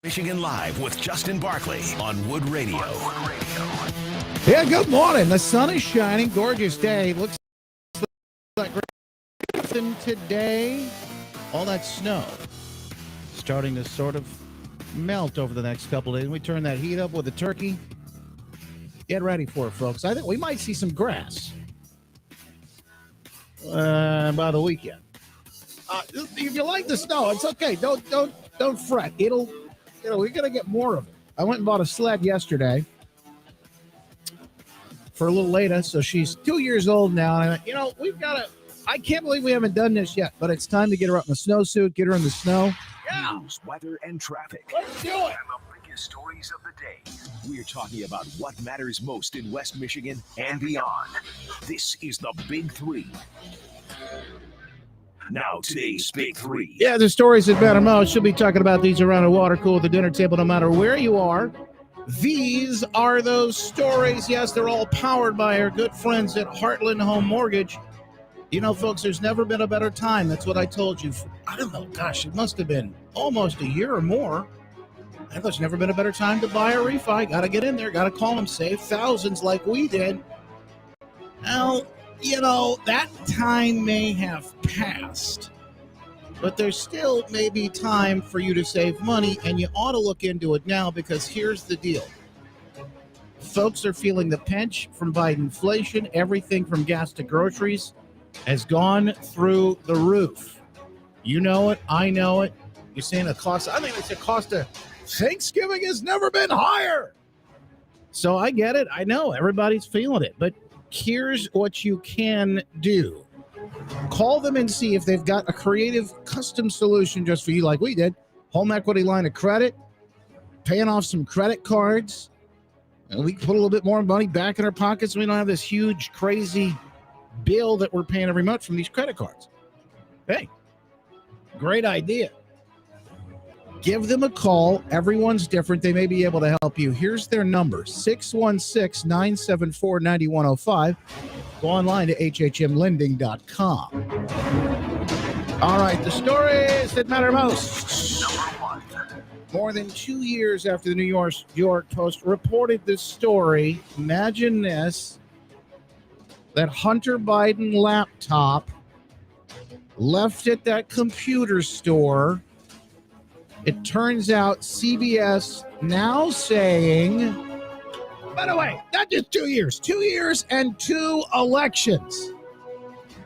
Michigan Live with Justin Barkley on Wood Radio. Yeah, good morning. The sun is shining. Gorgeous day. Looks like great today. All that snow starting to sort of melt over the next couple of days. We turn that heat up with a turkey. Get ready for it, folks. I think we might see some grass by the weekend. If you like the snow, it's okay. Don't fret. We're gonna get more of it. I went and bought a sled yesterday for a little Leda, so she's 2 years old now. And we've got to. I can't believe we haven't done this yet, but it's time to get her up in the snowsuit, get her in the snow. Yeah. News, weather, and traffic. Let's do it. And the biggest stories of the day. We're talking about what matters most in West Michigan and beyond. This is the Big Three. Now, today's Big Three. Yeah, the stories that matter most. She'll be talking about these around a water cooler at the dinner table, no matter where you are. These are those stories. Yes, they're all powered by our good friends at Heartland Home Mortgage. Folks, there's never been a better time. That's what I told you. I don't know. Gosh, it must have been almost a year or more. There's never been a better time to buy a refi. Got to get in there. Got to call them. Save thousands like we did. Now, that time may have passed, but there's still maybe time for you to save money, and you ought to look into it now, because here's the deal. Folks are feeling the pinch from Biden inflation. Everything from gas to groceries has gone through the roof. You know it. I know it. You're saying the cost. I think it's the cost of Thanksgiving has never been higher. So I get it. I know everybody's feeling it, but here's what you can do. Call them and see if they've got a creative custom solution just for you, like we did. Home equity line of credit, paying off some credit cards, and we can put a little bit more money back in our pockets so we don't have this huge, crazy bill that we're paying every month from these credit cards. Hey, great idea. Give them a call. Everyone's different. They may be able to help you. Here's their number, 616-974-9105. Go online to hhmlending.com. All right, the stories that matter most. Number one. More than 2 years after the New York Post reported this story, imagine this, that Hunter Biden laptop left at that computer store. It turns out CBS now saying, by the way, not just 2 years, 2 years and 2 elections.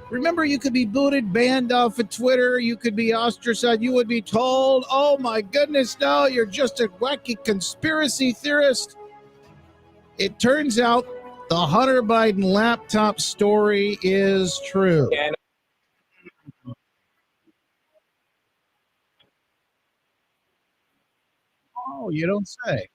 Remember, you could be booted, banned off of Twitter. You could be ostracized. You would be told, oh my goodness, no, you're just a wacky conspiracy theorist. It turns out the Hunter Biden laptop story is true. Yeah. Oh, you don't say.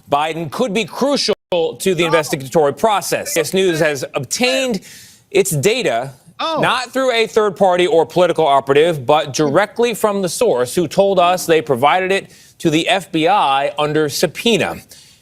Biden could be crucial to the investigatory process. CBS News has obtained its data not through a third party or political operative, but directly from the source, who told us they provided it to the FBI under subpoena.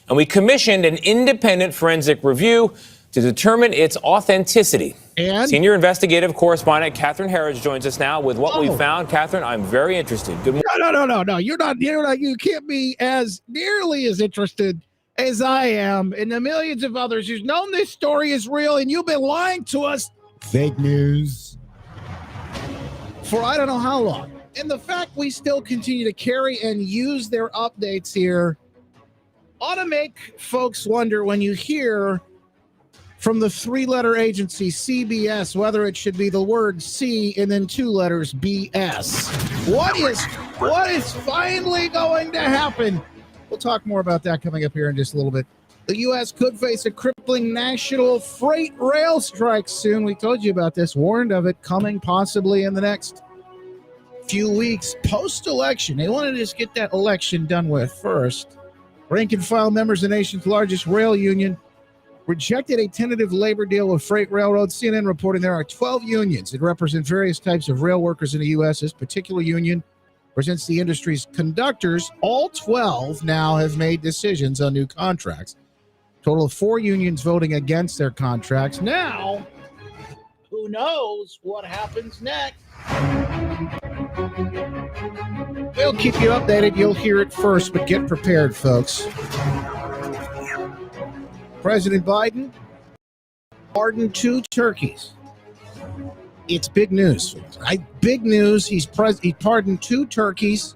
And we commissioned an independent forensic review to determine its authenticity. And senior investigative correspondent Catherine Harris joins us now with what we found. Catherine, I'm very interested. Good morning. No. You're not. You can't be as nearly as interested as I am, and the millions of others who've known this story is real, and you've been lying to us. Fake news. For I don't know how long. And the fact we still continue to carry and use their updates here ought to make folks wonder, when you hear from the 3-letter agency CBS whether it should be the word C and then 2 letters BS. What is finally going to happen? We'll talk more about that coming up here in just a little bit. The U.S. could face a crippling national freight rail strike soon. We told you about this, warned of it coming possibly in the next few weeks post-election. They wanted to just get that election done with first. Rank and file members of the nation's largest rail union rejected a tentative labor deal with freight railroads. CNN reporting there are 12 unions that represent various types of rail workers in the U.S. This particular union represents the industry's conductors. All 12 now have made decisions on new contracts. Total of 4 unions voting against their contracts. Now, who knows what happens next? We'll keep you updated. You'll hear it first, but get prepared, folks. President Biden pardoned 2 turkeys. It's big news. Big news. He pardoned 2 turkeys.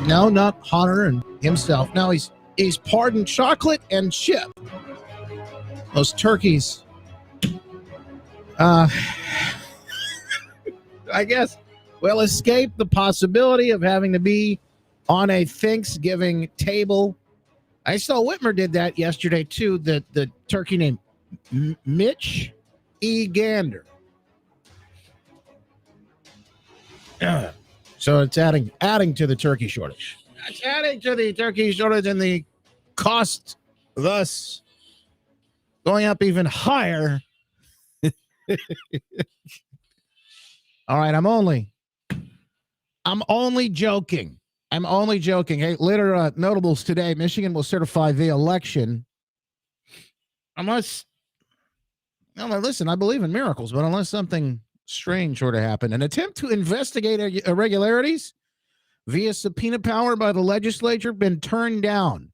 No, not Hunter and himself. No, he's pardoned Chocolate and Chip. Those turkeys. I guess will escape the possibility of having to be on a Thanksgiving table. I saw Whitmer did that yesterday too. The turkey named Mitch E. Gander. So it's adding to the turkey shortage. It's adding to the turkey shortage and the cost thus going up even higher. All right, I'm only joking. Hey, later notables today, Michigan will certify the election unless, listen, I believe in miracles, but unless something strange were to happen. An attempt to investigate irregularities via subpoena power by the legislature been turned down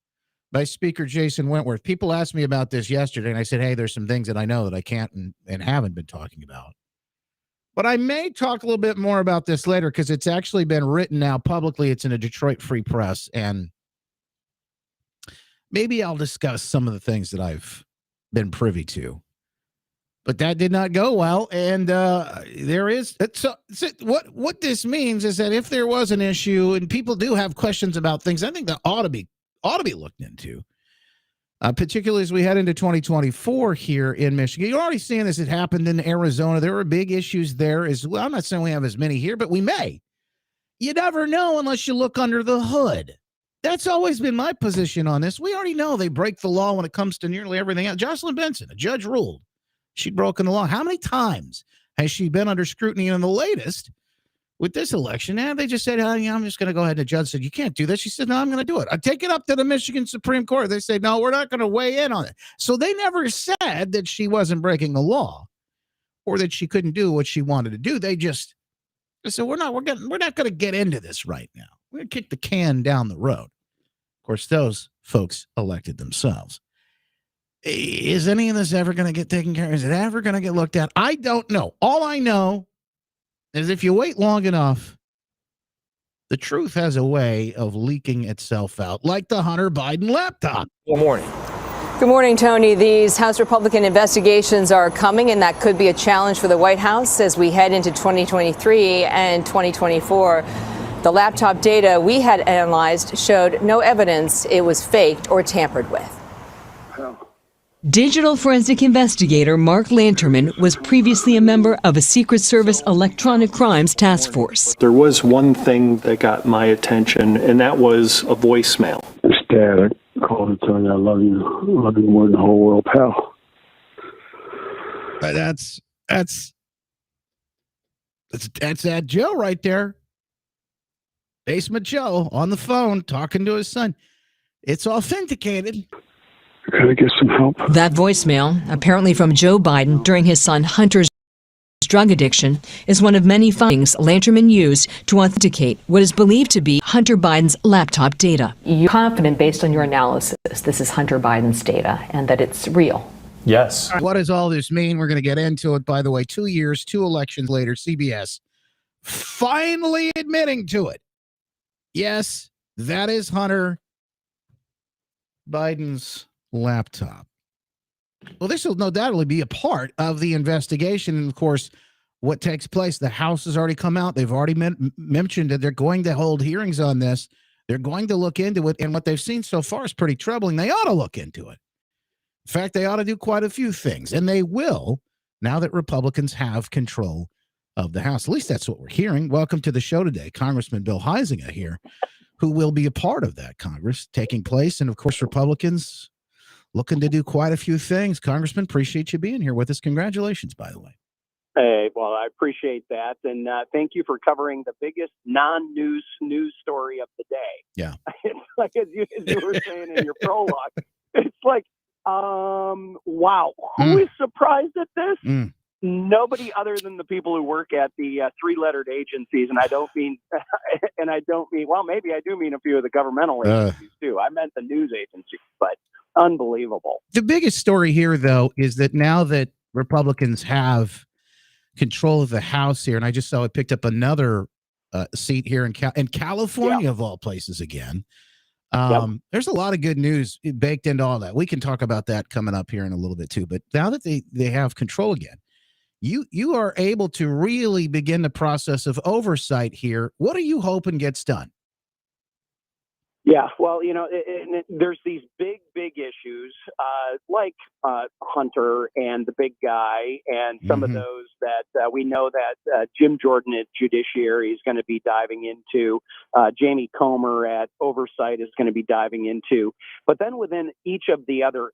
by Speaker Jason Wentworth. People asked me about this yesterday, and I said, hey, there's some things that I know that I can't and haven't been talking about. But I may talk a little bit more about this later because it's actually been written now publicly. It's in a Detroit Free Press, and maybe I'll discuss some of the things that I've been privy to. But that did not go well, and there is so what this means is that if there was an issue and people do have questions about things, I think that ought to be looked into. Particularly as we head into 2024 here in Michigan. You're already seeing this. It happened in Arizona. There were big issues there as well. I'm not saying we have as many here, but we may. You never know unless you look under the hood. That's always been my position on this. We already know they break the law when it comes to nearly everything else. Jocelyn Benson, a judge ruled she'd broken the law. How many times has she been under scrutiny? In the latest, with this election, and they just said, oh, yeah, I'm just going to go ahead. And the judge said, you can't do this. She said, no, I'm going to do it. I take it up to the Michigan Supreme Court. They say, no, we're not going to weigh in on it. So they never said that she wasn't breaking the law or that she couldn't do what she wanted to do. They said, we're not going to get into this right now. We're going to kick the can down the road. Of course, those folks elected themselves. Is any of this ever going to get taken care of? Is it ever going to get looked at? I don't know. All I know is if you wait long enough, the truth has a way of leaking itself out, like the Hunter Biden laptop. Good morning. Good morning, Tony. These House Republican investigations are coming, and that could be a challenge for the White House as we head into 2023 and 2024. The laptop data we had analyzed showed no evidence it was faked or tampered with. Digital forensic investigator Mark Lanterman was previously a member of a Secret Service electronic crimes task force. There was one thing that got my attention, and that was a voicemail. It's Dad. I called to tell you I love you. I love you more than the whole world, pal. But that's that Joe right there. Basement Joe on the phone talking to his son. It's authenticated. Gotta get some help. That voicemail, apparently from Joe Biden during his son Hunter's drug addiction, is one of many findings Lanterman used to authenticate what is believed to be Hunter Biden's laptop data. You're confident, based on your analysis, this is Hunter Biden's data and that it's real? Yes. What does all this mean? We're going to get into it. By the way, 2 years, 2 elections later, CBS finally admitting to it. Yes, that is Hunter Biden's laptop. Well, this will no doubtly be a part of the investigation. And of course, what takes place, the House has already come out. They've already mentioned that they're going to hold hearings on this. They're going to look into it. And what they've seen so far is pretty troubling. They ought to look into it. In fact, they ought to do quite a few things. And they will, now that Republicans have control of the House. At least that's what we're hearing. Welcome to the show today. Congressman Bill Huizenga here, who will be a part of that Congress taking place. And of course, Republicans looking to do quite a few things. Congressman, appreciate you being here with us. Congratulations, by the way. Hey, well, I appreciate that. And thank you for covering the biggest non-news story of the day. Yeah. It's like, as you were saying in your prologue, it's like, wow, who is surprised at this? Nobody other than the people who work at the three-lettered agencies, and I don't mean, well, maybe I do mean a few of the governmental agencies too. I meant the news agencies, but unbelievable. The biggest story here, though, is that now that Republicans have control of the House here, and I just saw it picked up another seat here in California, of all places again. There's a lot of good news baked into all that. We can talk about that coming up here in a little bit too. But now that they have control again, you are able to really begin the process of oversight here. What are you hoping gets done? Yeah, well, there's these big issues like Hunter and the big guy, and some of those that we know that Jim Jordan at Judiciary is going to be diving into, Jamie Comer at Oversight is going to be diving into. But then within each of the other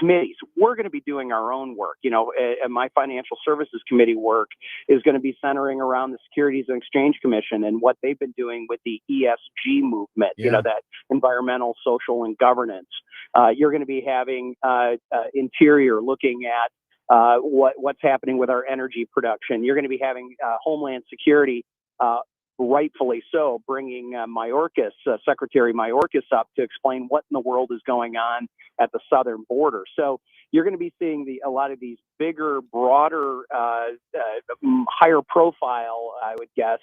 committees, we're going to be doing our own work. And my Financial Services Committee work is going to be centering around the Securities and Exchange Commission and what they've been doing with the ESG movement. That environmental, social, and governance. You're going to be having Interior looking at what's happening with our energy production. You're going to be having Homeland Security, rightfully so, bringing Secretary Mayorkas up to explain what in the world is going on at the southern border. So you're going to be seeing a lot of these bigger, broader, higher profile, I would guess,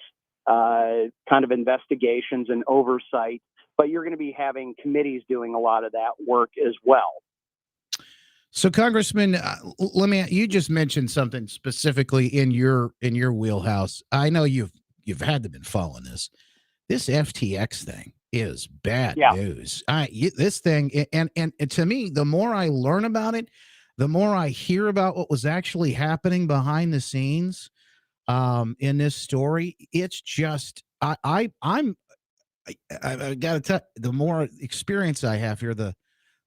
kind of investigations and oversight. But you're going to be having committees doing a lot of that work as well. So, Congressman, you just mentioned something specifically in your wheelhouse. I know you've had to been following this. This FTX thing is bad news. This thing, and to me, the more I learn about it, the more I hear about what was actually happening behind the scenes in this story. It's just I got to tell you, the more experience I have here, the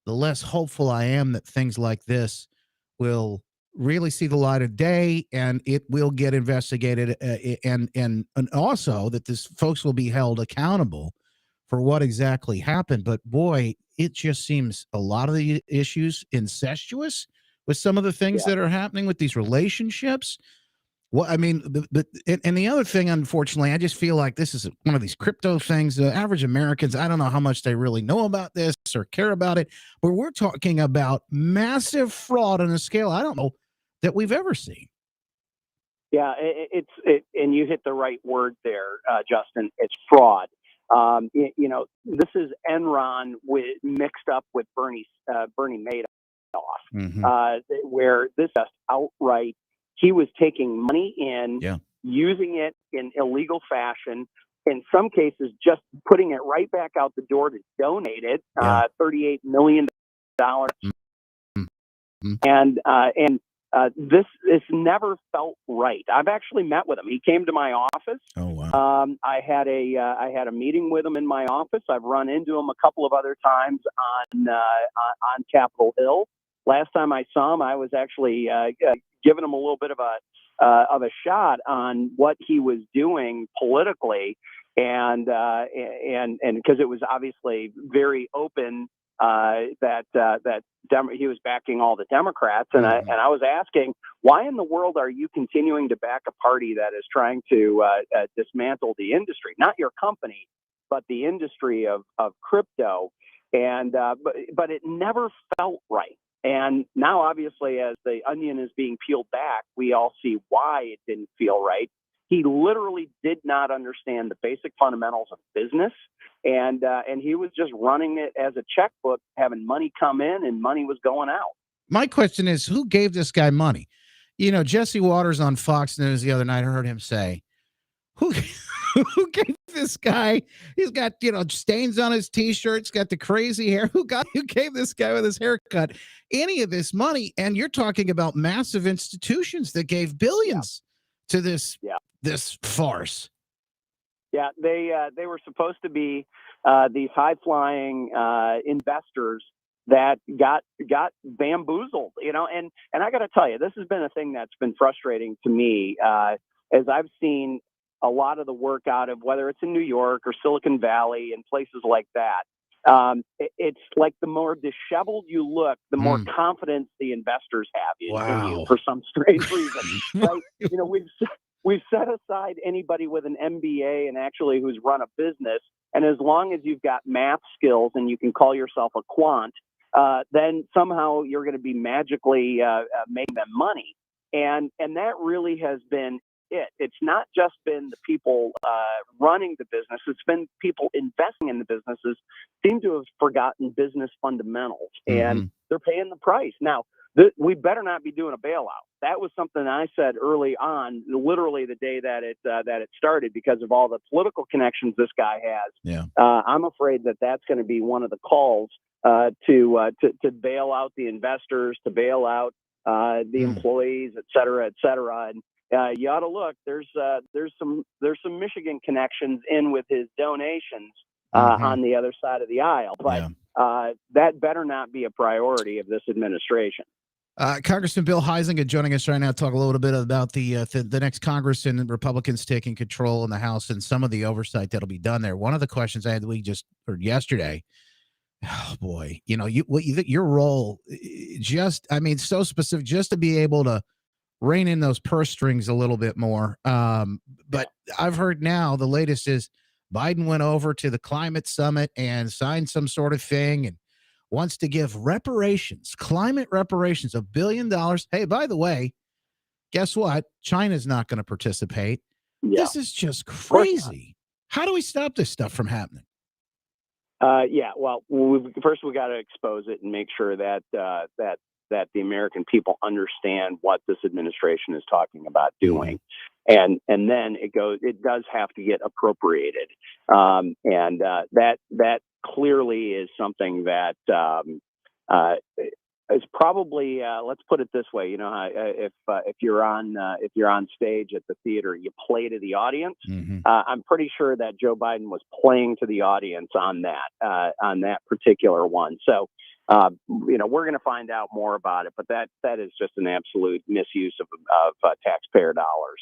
less hopeful I am that things like this will really see the light of day, and it will get investigated, and also that this folks will be held accountable for what exactly happened. But boy, it just seems a lot of the issues incestuous with some of the things that are happening with these relationships. Well, I mean, and the other thing, unfortunately, I just feel like this is one of these crypto things. The average Americans, I don't know how much they really know about this or care about it, but we're talking about massive fraud on a scale I don't know that we've ever seen. Yeah, and you hit the right word there, Justin. It's fraud. This is Enron mixed up with Bernie Madoff, where this just outright. He was taking money in, using it in illegal fashion, in some cases just putting it right back out the door to donate it, $38 million. And this never felt right. I've actually met with him. He came to my office. Oh, wow. I had a meeting with him in my office. I've run into him a couple of other times on Capitol Hill. Last time I saw him, I was actually giving him a little bit of a shot on what he was doing politically, and because it was obviously very open that he was backing all the Democrats, and I was asking, why in the world are you continuing to back a party that is trying to dismantle the industry, not your company, but the industry of crypto, and but it never felt right. And now, obviously, as the onion is being peeled back, we all see why it didn't feel right. He literally did not understand the basic fundamentals of business, and he was just running it as a checkbook, having money come in and money was going out. My question is, who gave this guy money? Jesse Waters on Fox News the other night, I heard him say, who gave this guy? He's got, stains on his T-shirts, got the crazy hair. Who gave this guy with his haircut any of this money? And you're talking about massive institutions that gave billions to this farce. Yeah, they were supposed to be these high-flying investors that got bamboozled, and I got to tell you, this has been a thing that's been frustrating to me as I've seen a lot of the work out of whether it's in New York or Silicon Valley and places like that. It's like the more disheveled you look, the more confidence the investors have in you for some strange reason. Right? You know, we've set aside anybody with an MBA and actually who's run a business, and as long as you've got math skills and you can call yourself a quant, then somehow you're going to be magically making them money. And that really has been it. It's not just been the people running the business. It's been people investing in the businesses seem to have forgotten business fundamentals, and they're paying the price. Now, we better not be doing a bailout. That was something I said early on, literally the day that it started, because of all the political connections this guy has. Yeah. I'm afraid that that's going to be one of the calls to bail out the investors, to bail out the employees, et cetera, et cetera. And you ought to look. There's some Michigan connections in with his donations on the other side of the aisle, but that better not be a priority of this administration. Congressman Bill Huizenga joining us right now to talk a little bit about the next Congress and Republicans taking control in the House and some of the oversight that'll be done there. One of the questions I had we just heard yesterday. Oh boy, you know, your role, so specific, just to be able to rein in those purse strings a little bit more. But I've heard now the latest is Biden went over to the climate summit and signed some sort of thing and wants to give climate reparations, $1 billion. Hey, by the way, guess what? China's not going to participate. Yeah. This is just crazy. How do we stop this stuff from happening? Well, first we got to expose it and make sure that the American people understand what this administration is talking about doing, and then it does have to get appropriated, and that clearly is something that is probably, let's put it this way, you know, if you're on stage at the theater, you play to the audience. I'm pretty sure that Joe Biden was playing to the audience on that particular one. So, you know, we're going to find out more about it, but that is just an absolute misuse of taxpayer dollars.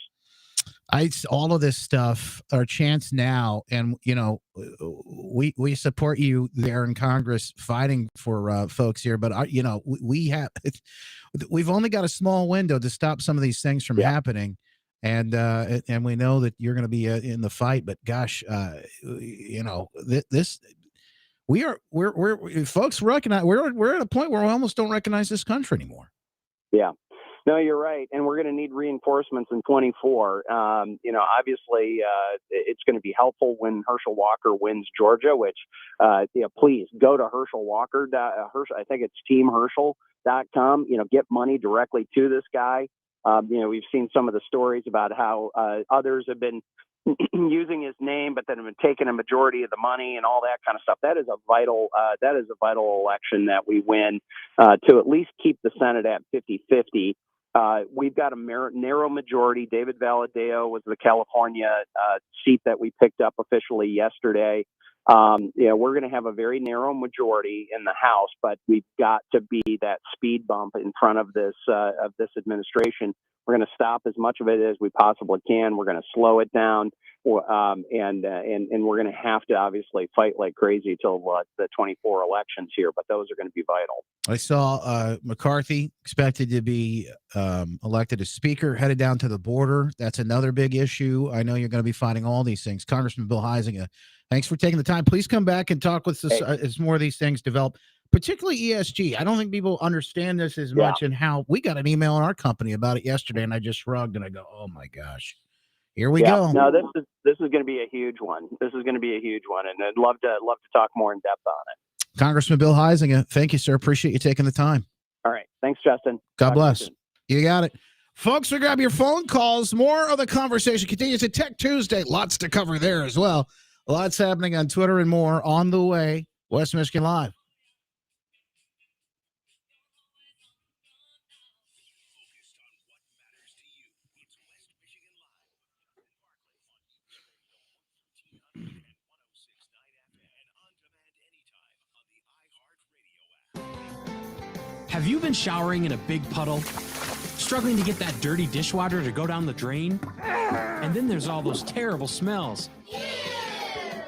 All of this stuff, our chance now, and you know, we support you there in Congress fighting for folks here, but you know, we've only got a small window to stop some of these things from happening, and we know that you're going to be in the fight. But gosh, you know, we're folks recognize we're at a point where we almost don't recognize this country anymore. Yeah. No, you're right, and we're going to need reinforcements in 24. You know, obviously, it's going to be helpful when Herschel Walker wins Georgia. Which, please go to Herschel Walker. I think it's teamherschel.com. You know, get money directly to this guy. You know, we've seen some of the stories about how others have been using his name, but then have been taking a majority of the money and all that kind of stuff. That is a vital election that we win to at least keep the Senate at 50-50. We've got a narrow majority. David Valadao was the California seat that we picked up officially yesterday. We're going to have a very narrow majority in the House, but we've got to be that speed bump in front of this administration. We're going to stop as much of it as we possibly can. We're going to slow it down, and we're going to have to obviously fight like crazy till the 24 elections here. But those are going to be vital. I saw McCarthy expected to be elected as speaker, headed down to the border. That's another big issue. I know you're going to be fighting all these things. Congressman Bill Huizenga, thanks for taking the time. Please come back and talk with us as more of these things develop, particularly ESG. I don't think people understand this as much, and how we got an email in our company about it yesterday, and I just shrugged and I go, oh my gosh, here we go. No, this is going to be a huge one. This is going to be a huge one, and I'd love to talk more in depth on it. Congressman Bill Huizenga, thank you, sir. Appreciate you taking the time. All right. Thanks, Justin. God bless. You got it. Folks, we grab your phone calls. More of the conversation continues at Tech Tuesday. Lots to cover there as well. Lots happening on Twitter and more on the way. West Michigan Live. Have you been showering in a big puddle? Struggling to get that dirty dishwater to go down the drain? And then there's all those terrible smells.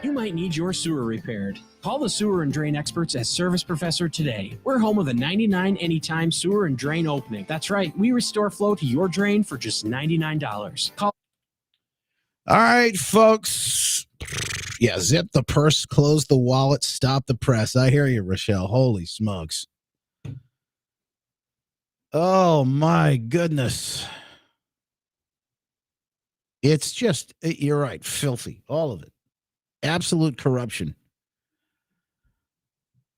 You might need your sewer repaired. Call the sewer and drain experts at Service Professor today. We're home of the 99 anytime sewer and drain opening. That's right, we restore flow to your drain for just $99. Call. All right, folks. Yeah, zip the purse, close the wallet, stop the press. I hear you, Rochelle. Holy smokes. Oh, my goodness. It's just, you're right, filthy. All of it. Absolute corruption.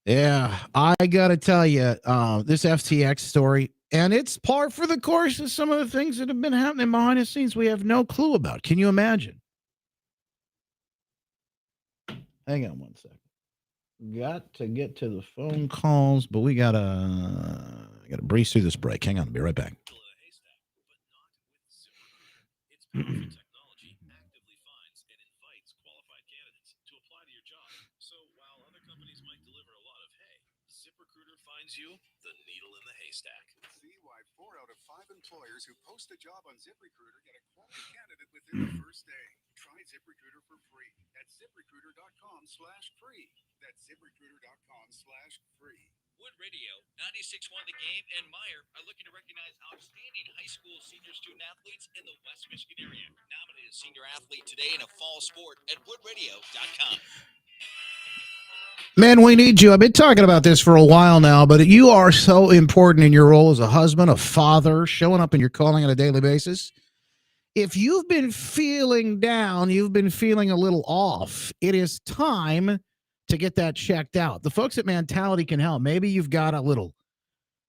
Yeah, I got to tell you, this FTX story, and it's par for the course of some of the things that have been happening behind the scenes we have no clue about. Can you imagine? Hang on one second. Got to get to the phone calls, but we gotta breeze through this break. Hang on, I'll be right back. Technology actively finds and invites qualified candidates to apply to your job. So while other companies might deliver a lot of hay, ZipRecruiter finds you the needle in the haystack. See why 4 out of 5 employers who post a job on ZipRecruiter get a quality candidate within the first day. Try ZipRecruiter for free at ZipRecruiter.com/free. That's ZipRecruiter.com/free. Wood Radio, 96.1 The Game, and Meyer are looking to recognize outstanding high school senior student athletes in the West Michigan area. Nominate a senior athlete today in a fall sport at woodradio.com. Man, we need you. I've been talking about this for a while now, but you are so important in your role as a husband, a father, showing up in your calling on a daily basis. If you've been feeling down, you've been feeling a little off, it is time to get that checked out. The folks at Mentality can help. Maybe you've got a little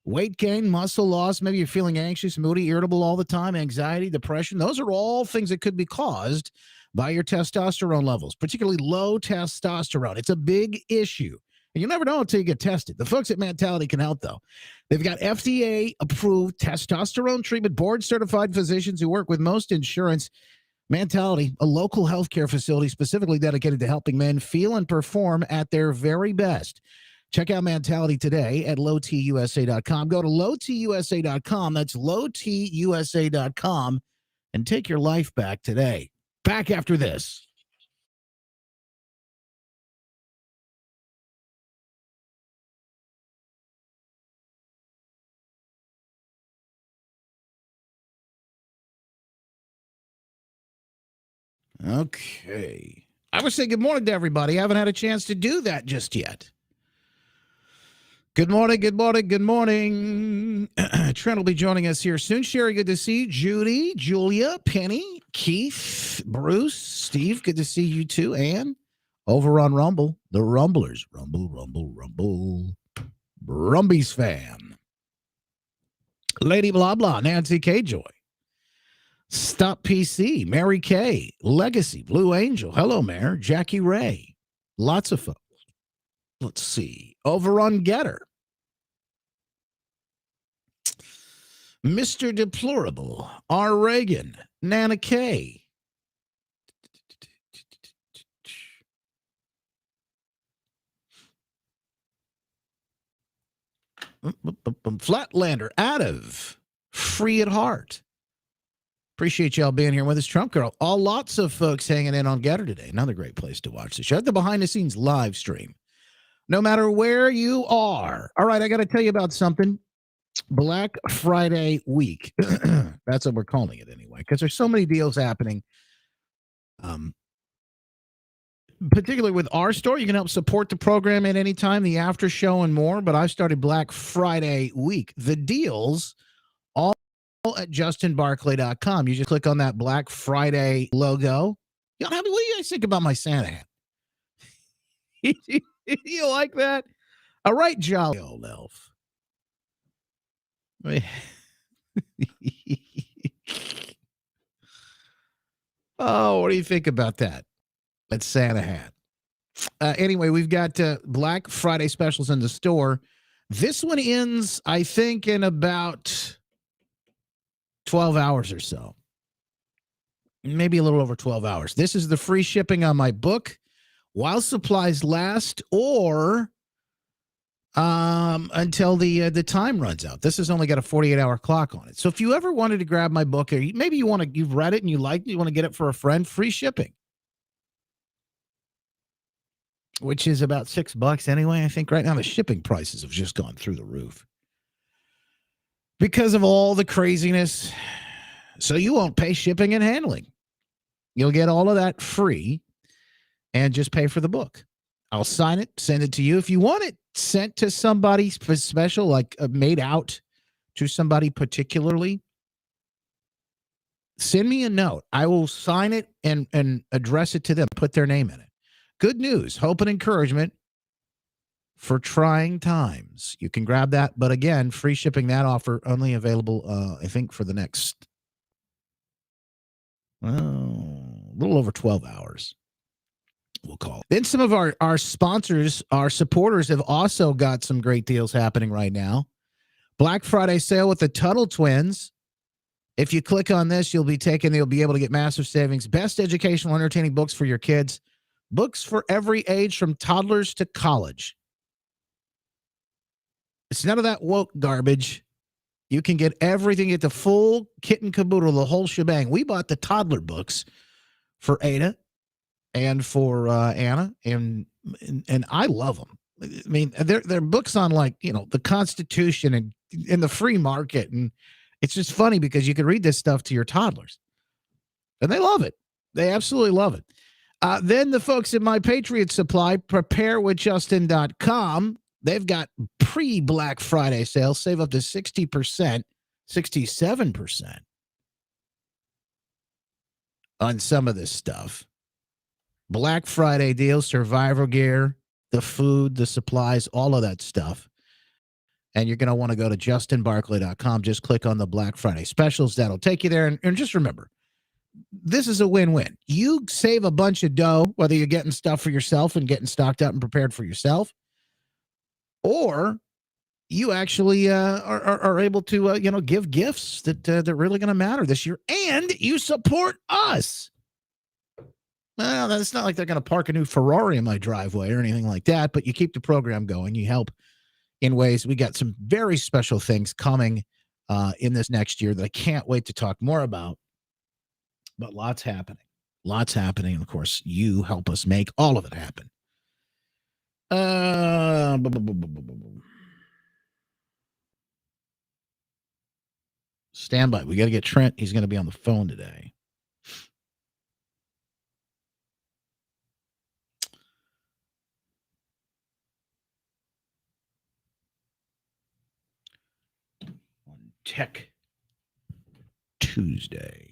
weight gain, muscle loss. Maybe you're feeling anxious, moody, irritable all the time, anxiety, depression. Those are all things that could be caused by your testosterone levels, particularly low testosterone. It's a big issue. And you'll never know until you get tested. The folks at Mentality can help, though. They've got FDA-approved testosterone treatment, board-certified physicians who work with most insurance. Mentality, a local healthcare facility specifically dedicated to helping men feel and perform at their very best. Check out Mentality today at lowtusa.com. Go to lowtusa.com. That's lowtusa.com and take your life back today. Back after this. Okay. I would say good morning to everybody. I haven't had a chance to do that just yet. Good morning, good morning, good morning. Trent will be joining us here soon. Sherry, good to see you. Judy, Julia, Penny, Keith, Bruce, Steve, good to see you too. And over on Rumble, the Rumblers. Rumble, Rumble, Rumble. Brumbies fan. Lady Blah Blah, Nancy K. Joy. Stop PC, Mary Kay, Legacy, Blue Angel. Hello, Mayor. Jackie Ray. Lots of folks. Let's see. Over on Getter. Mr. Deplorable, R. Reagan, Nana K. Flatlander, Additive, Free at Heart. Appreciate y'all being here with us. Trump Girl. Lots of folks hanging in on Getter today. Another great place to watch the show. The behind-the-scenes live stream. No matter where you are. All right, I got to tell you about something. Black Friday week. That's what we're calling it anyway, because there's so many deals happening. Particularly with our store, you can help support the program at any time, the after show and more. But I started Black Friday week. The deals all at justinbarclay.com. You just click on that Black Friday logo. What do you guys think about my Santa hat? You like that? All right, jolly old elf. Oh, what do you think about that? That Santa hat. Anyway, we've got Black Friday specials in the store. This one ends, I think, in about 12 hours or so. Maybe a little over 12 hours. This is the free shipping on my book while supplies last, or until the time runs out. This has only got a 48-hour clock on it. So if you ever wanted to grab my book, or maybe you've read it and you want to get it for a friend, free shipping. which is about $6 anyway. I think right now the shipping prices have just gone through the roof because of all the craziness. So you won't pay shipping and handling. You'll get all of that free and just pay for the book. I'll sign it, send it to you. If you want it sent to somebody special, like made out to somebody particularly, send me a note. I will sign it and address it to them, put their name in it. Good news, hope and encouragement for trying times. You can grab that. But again, free shipping, that offer only available, I think, for the next, a little over 12 hours. We'll call it. Then some of our sponsors, our supporters have also got some great deals happening right now. Black Friday sale with the Tuttle Twins. If you click on this, you'll be able to get massive savings. Best educational, entertaining books for your kids. Books for every age from toddlers to college. It's none of that woke garbage. You can get everything, get the full kit and caboodle, the whole shebang. We bought the toddler books for Ada and for Anna, and I love them. I mean, they're books on, like, the Constitution and in the free market, and it's just funny because you can read this stuff to your toddlers, and they love it. They absolutely love it. Then the folks at My Patriots Supply, preparewithjustin.com. They've got pre-Black Friday sales, save up to 60%, 67% on some of this stuff. Black Friday deals, survival gear, the food, the supplies, all of that stuff. And you're going to want to go to justinbarkley.com. Just click on the Black Friday specials. That'll take you there. And just remember, this is a win-win. You save a bunch of dough, whether you're getting stuff for yourself and getting stocked up and prepared for yourself, or you actually are able to give gifts that are really going to matter this year, and you support us. Well, it's not like they're going to park a new Ferrari in my driveway or anything like that, but you keep the program going. You help in ways. We got some very special things coming in this next year that I can't wait to talk more about. But lots happening. And, of course, you help us make all of it happen. Stand by. We got to get Trent. He's going to be on the phone today. On Tech Tuesday.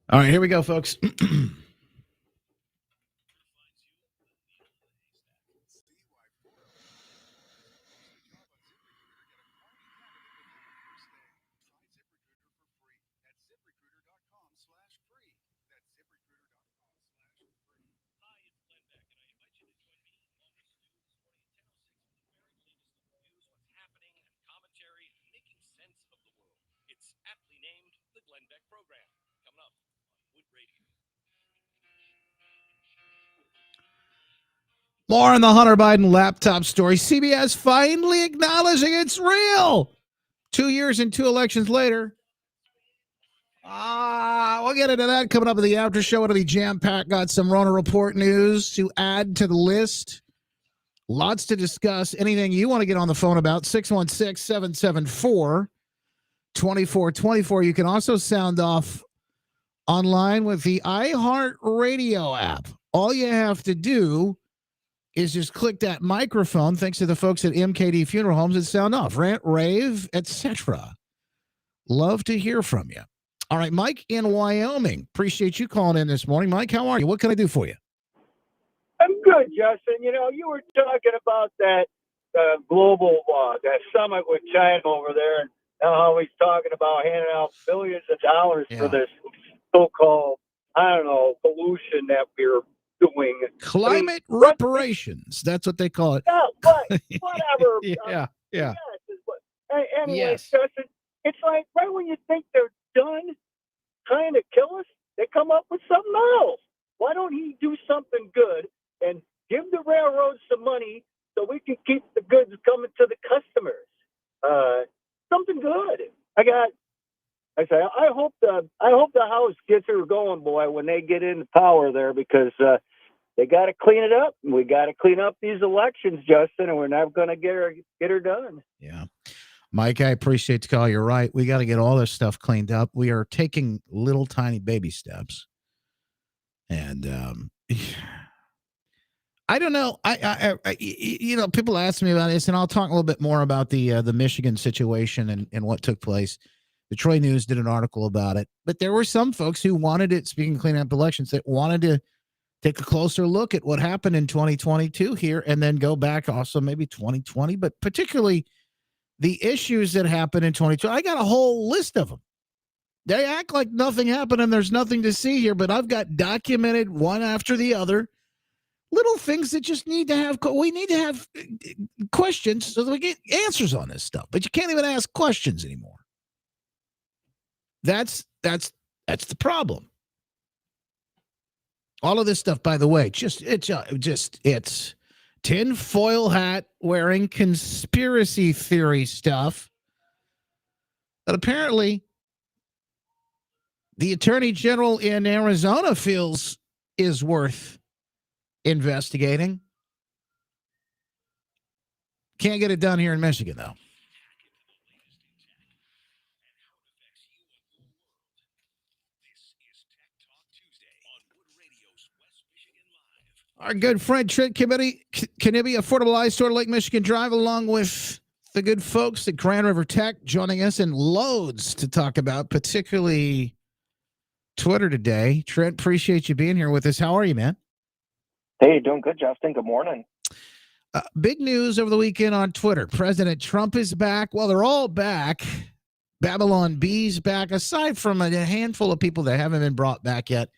All right, here we go, folks. More on the Hunter Biden laptop story. CBS finally acknowledging it's real. 2 years and 2 elections later. We'll get into that coming up in the after show. It'll be jam-packed. Got some Rona Report news to add to the list. Lots to discuss. Anything you want to get on the phone about, 616-774-2424. You can also sound off online with the iHeartRadio app. All you have to do is just click that microphone, thanks to the folks at MKD Funeral Homes, and sound off. Rant, rave, etc. Love to hear from you. All right, Mike in Wyoming. Appreciate you calling in this morning. Mike, how are you? What can I do for you? I'm good, Justin. You were talking about that global, that summit with China over there, and how he's talking about handing out billions of dollars for this so-called, pollution that we're doing. Climate reparations. That's what they call it. Yeah, but whatever. Yeah. Anyway, Justin, it's like right when you think they're done trying to kill us, they come up with something else. Why don't he do something good and give the railroads some money so we can keep the goods coming to the customers? Something good. I hope the House gets her going, boy, when they get into power there, because they got to clean it up. We got to clean up these elections, Justin, and we're not going to get her done. Yeah. Mike, I appreciate the call. You're right. We got to get all this stuff cleaned up. We are taking little tiny baby steps. And I don't know. I people ask me about this, and I'll talk a little bit more about the Michigan situation and what took place. The Troy News did an article about it, but there were some folks who wanted it, speaking of cleaning up elections, that wanted to take a closer look at what happened in 2022 here and then go back also maybe 2020, but particularly the issues that happened in 2020. I got a whole list of them. They act like nothing happened and there's nothing to see here, but I've got documented one after the other little things that just need to have, we need to have questions so that we get answers on this stuff, but you can't even ask questions anymore. That's the problem. All of this stuff, by the way, it's tinfoil hat wearing conspiracy theory stuff that apparently the Attorney General in Arizona feels is worth investigating. Can't get it done here in Michigan, though. Our good friend Trent Kennedy, Affordable Eye Store, Lake Michigan Drive, along with the good folks at Grand River Tech, joining us, and loads to talk about, particularly Twitter today. Trent, appreciate you being here with us. How are you, man? Hey, doing good, Justin. Good morning. Big news over the weekend on Twitter. President Trump is back. Well, they're all back. Babylon B's back, aside from a handful of people that haven't been brought back yet.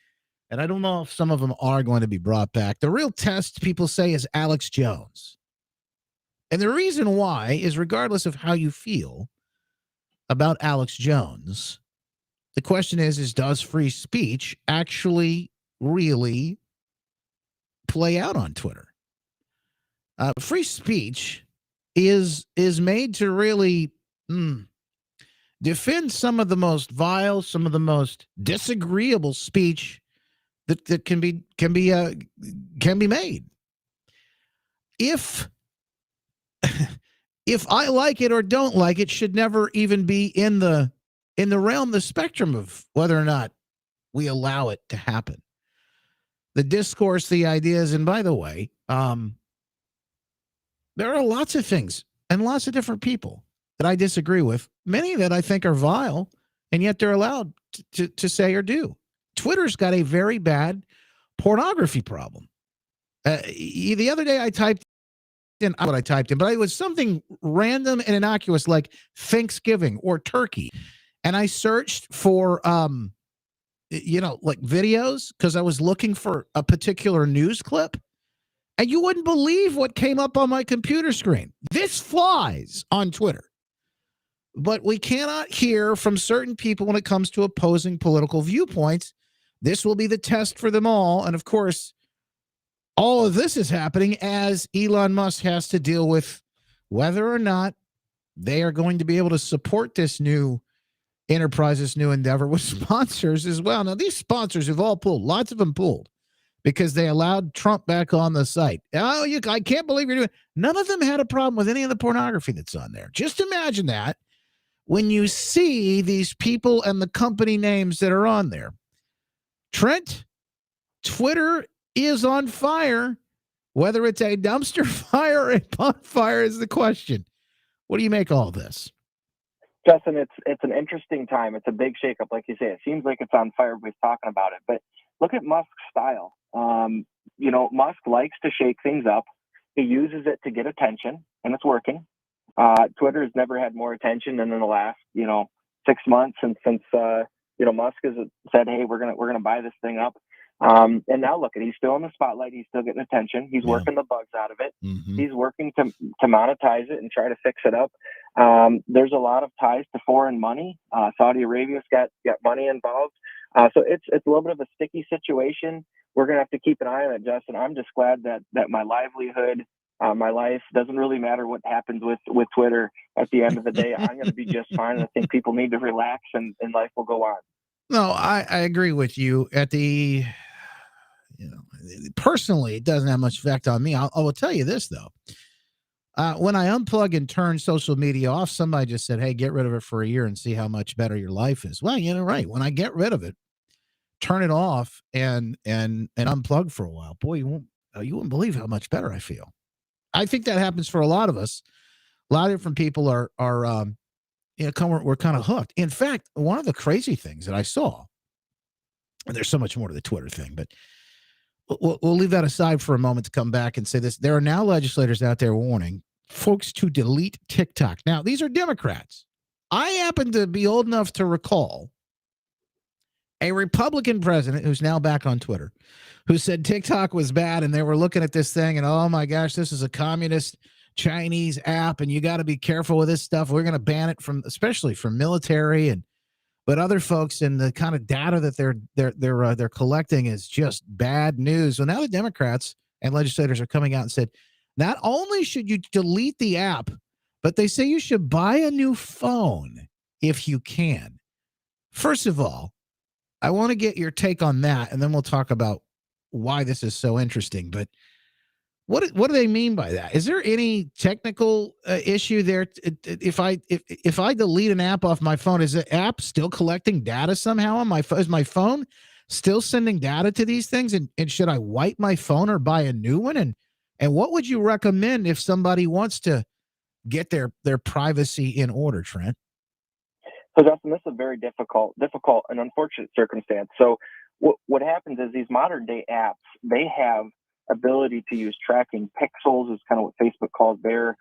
And I don't know if some of them are going to be brought back. The real test, people say, is Alex Jones. And the reason why is, regardless of how you feel about Alex Jones, the question is does free speech actually really play out on Twitter? Free speech is made to really defend some of the most vile, some of the most disagreeable speech that can be made. If I like it or don't like it, should never even be in the realm, the spectrum of whether or not we allow it to happen. The discourse, the ideas, and by the way, there are lots of things and lots of different people that I disagree with, many that I think are vile, and yet they're allowed to say or do. Twitter's got a very bad pornography problem. The other day I typed in what I typed in, but it was something random and innocuous like Thanksgiving or turkey. And I searched for, like videos because I was looking for a particular news clip. And you wouldn't believe what came up on my computer screen. This flies on Twitter. But we cannot hear from certain people when it comes to opposing political viewpoints. This will be the test for them all. And of course, all of this is happening as Elon Musk has to deal with whether or not they are going to be able to support this new enterprise, this new endeavor with sponsors as well. Now, these sponsors have all pulled. Lots of them pulled because they allowed Trump back on the site. Oh, I can't believe you're doing it. None of them had a problem with any of the pornography that's on there. Just imagine that when you see these people and the company names that are on there. Trent, Twitter is on fire. Whether it's a dumpster fire or a bonfire is the question. What do you make of all this? Justin, it's an interesting time. It's a big shakeup, like you say. It seems like it's on fire. Everybody's talking about it. But look at Musk's style. Musk likes to shake things up. He uses it to get attention, and it's working. Twitter has never had more attention than in the last, 6 months, and since Musk has said, "Hey, we're gonna buy this thing up." And now look, he's still in the spotlight. He's still getting attention. He's working the bugs out of it. Mm-hmm. He's working to monetize it and try to fix it up. There's a lot of ties to foreign money. Saudi Arabia's got money involved. So it's a little bit of a sticky situation. We're going to have to keep an eye on it, Justin. I'm just glad that my livelihood, my life doesn't really matter what happens with Twitter. At the end of the day, I'm going to be just fine. And I think people need to relax and life will go on. No, I agree with you. Personally, it doesn't have much effect on me. I will tell you this, though. When I unplug and turn social media off, somebody just said, hey, get rid of it for a year and see how much better your life is. Well, right. When I get rid of it, turn it off and unplug for a while. Boy, you wouldn't believe how much better I feel. I think that happens for a lot of us. A lot of different people we're kind of hooked. In fact, one of the crazy things that I saw, and there's so much more to the Twitter thing, but we'll leave that aside for a moment to come back and say this. There are now legislators out there warning folks to delete TikTok. Now, these are Democrats. I happen to be old enough to recall a Republican president who's now back on Twitter who said TikTok was bad and they were looking at this thing and, oh my gosh, this is a communist Chinese app and you got to be careful with this stuff. We're going to ban it especially from military but other folks, and the kind of data that they're collecting is just bad news. So now the Democrats and legislators are coming out and said, not only should you delete the app, but they say you should buy a new phone if you can. First of all, I want to get your take on that, and then we'll talk about why this is so interesting. But what do they mean by that? Is there any technical issue there? If I delete an app off my phone, is the app still collecting data somehow on my phone? Is my phone still sending data to these things? And should I wipe my phone or buy a new one? And what would you recommend if somebody wants to get their privacy in order, Trent? So, Justin, this is a very difficult and unfortunate circumstance. So what happens is these modern day apps, they have ability to use tracking pixels is kind of what Facebook calls their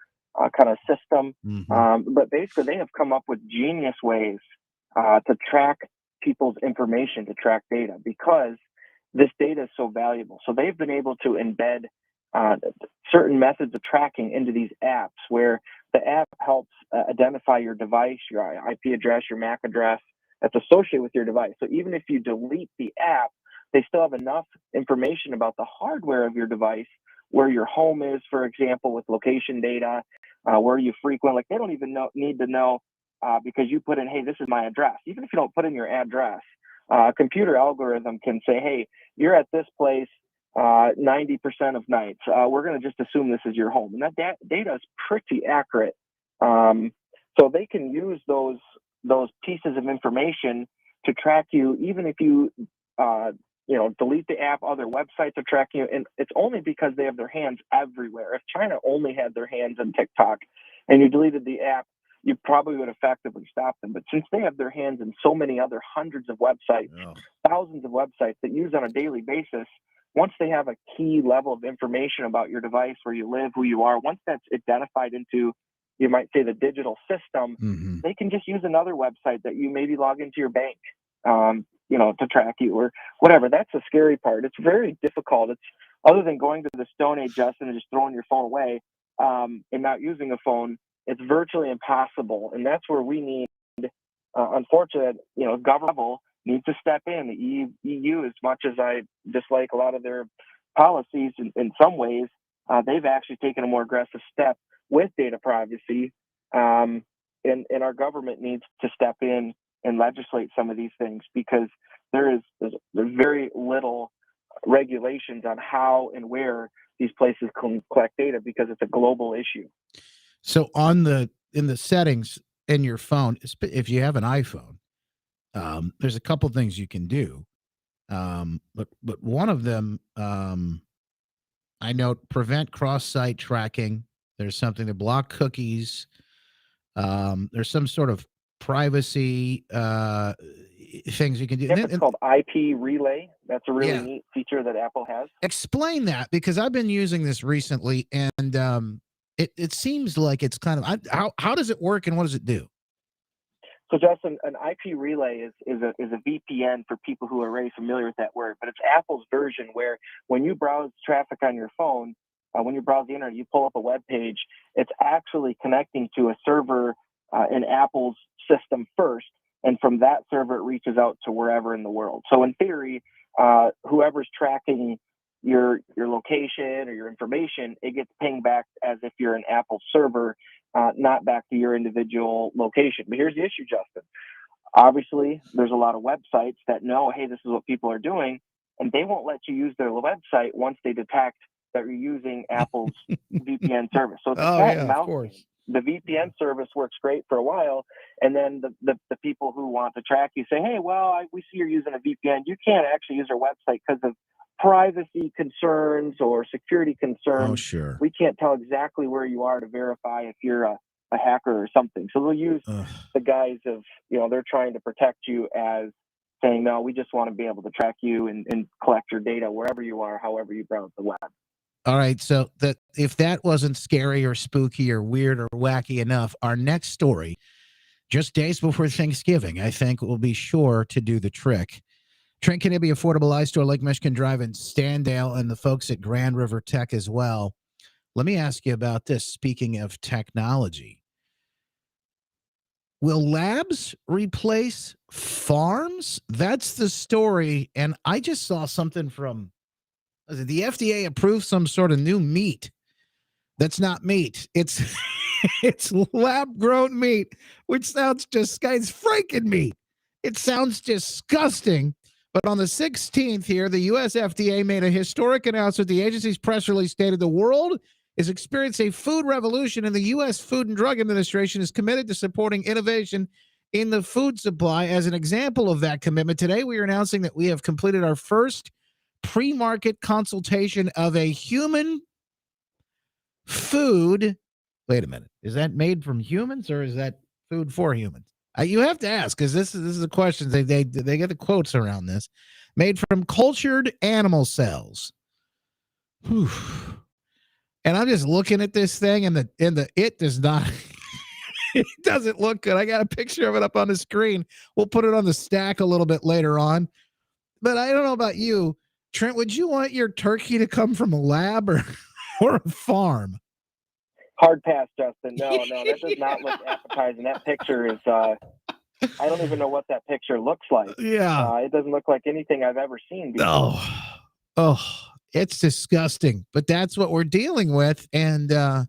kind of system. Mm-hmm. But basically, they have come up with genius ways to track people's information, to track data, because this data is so valuable. So they've been able to embed certain methods of tracking into these apps where the app helps identify your device, your IP address, your MAC address that's associated with your device. So even if you delete the app, they still have enough information about the hardware of your device, where your home is, for example, with location data, where you frequent. Like they don't even need to know because you put in, hey, this is my address. Even if you don't put in your address, a computer algorithm can say, hey, you're at this place 90% of nights. We're going to just assume this is your home. And that data is pretty accurate. So they can use those pieces of information to track you, even if you delete the app, other websites are tracking you. And it's only because they have their hands everywhere. If China only had their hands on TikTok and you deleted the app, you probably would effectively stop them. But since they have their hands in so many other hundreds of websites, thousands of websites that use on a daily basis, once they have a key level of information about your device, where you live, who you are, once that's identified into, you might say, the digital system, mm-hmm. they can just use another website that you maybe log into your bank, to track you or whatever. That's the scary part. It's very difficult. It's other than going to the Stone Age, Justin, and just throwing your phone away and not using a phone. It's virtually impossible. And that's where we need, unfortunately, government needs to step in. The EU, as much as I dislike a lot of their policies in some ways, they've actually taken a more aggressive step with data privacy. And our government needs to step in and legislate some of these things, because there's very little regulations on how and where these places can collect data, because it's a global issue. So in the settings in your phone, if you have an iPhone, there's a couple things you can do. But one of them, I note, prevent cross-site tracking. There's something to block cookies. There's some sort of privacy things you can do. Yep, it's called IP relay. That's a really neat feature that Apple has. Explain that, because I've been using this recently, and it seems like it's kind of how does it work and what does it do? So, Justin, an IP relay is a VPN for people who are already familiar with that word, but it's Apple's version where when you browse traffic on your phone, when you browse the internet, you pull up a web page, it's actually connecting to a server in Apple's system first, and from that server it reaches out to wherever in the world. So in theory, whoever's tracking your location or your information, it gets pinged back as if you're an Apple server, not back to your individual location. But here's the issue, Justin. Obviously, there's a lot of websites that know, hey, this is what people are doing, and they won't let you use their website once they detect that you're using Apple's VPN service. So it's a cat and mouse game. The VPN service works great for a while, and then the people who want to track you say, hey, well, we see you're using a VPN. You can't actually use our website because of privacy concerns or security concerns. Oh, sure. We can't tell exactly where you are to verify if you're a hacker or something. So they'll use the guise of, they're trying to protect you as saying, no, we just want to be able to track you and collect your data wherever you are, however you browse the web. All right, so if that wasn't scary or spooky or weird or wacky enough, our next story, just days before Thanksgiving, I think will be sure to do the trick. Trent Knibbie, Affordable Eye Store, Lake Michigan Drive in Standale, and the folks at Grand River Tech as well. Let me ask you about this. Speaking of technology, will labs replace farms? That's the story, and I just saw something from the FDA approved some sort of new meat. That's not meat. It's it's lab-grown meat, which sounds just, guys, Franken meat. It sounds disgusting. But on the 16th here, the U.S. FDA made a historic announcement. The agency's press release stated the world is experiencing a food revolution, and the U.S. Food and Drug Administration is committed to supporting innovation in the food supply. As an example of that commitment, today we are announcing that we have completed our first pre-market consultation of a human food. Wait a minute. Is that made from humans or is that food for humans? You have to ask, because this is the question. They get the quotes around this. Made from cultured animal cells. Whew. And I'm just looking at this thing, and it does not. It doesn't look good. I got a picture of it up on the screen. We'll put it on the stack a little bit later on. But I don't know about you, Trent. Would you want your turkey to come from a lab or a farm? Hard pass, Justin. No, that does not look appetizing. That picture is, I don't even know what that picture looks like. Yeah. It doesn't look like anything I've ever seen before. Oh, it's disgusting. But that's what we're dealing with. And the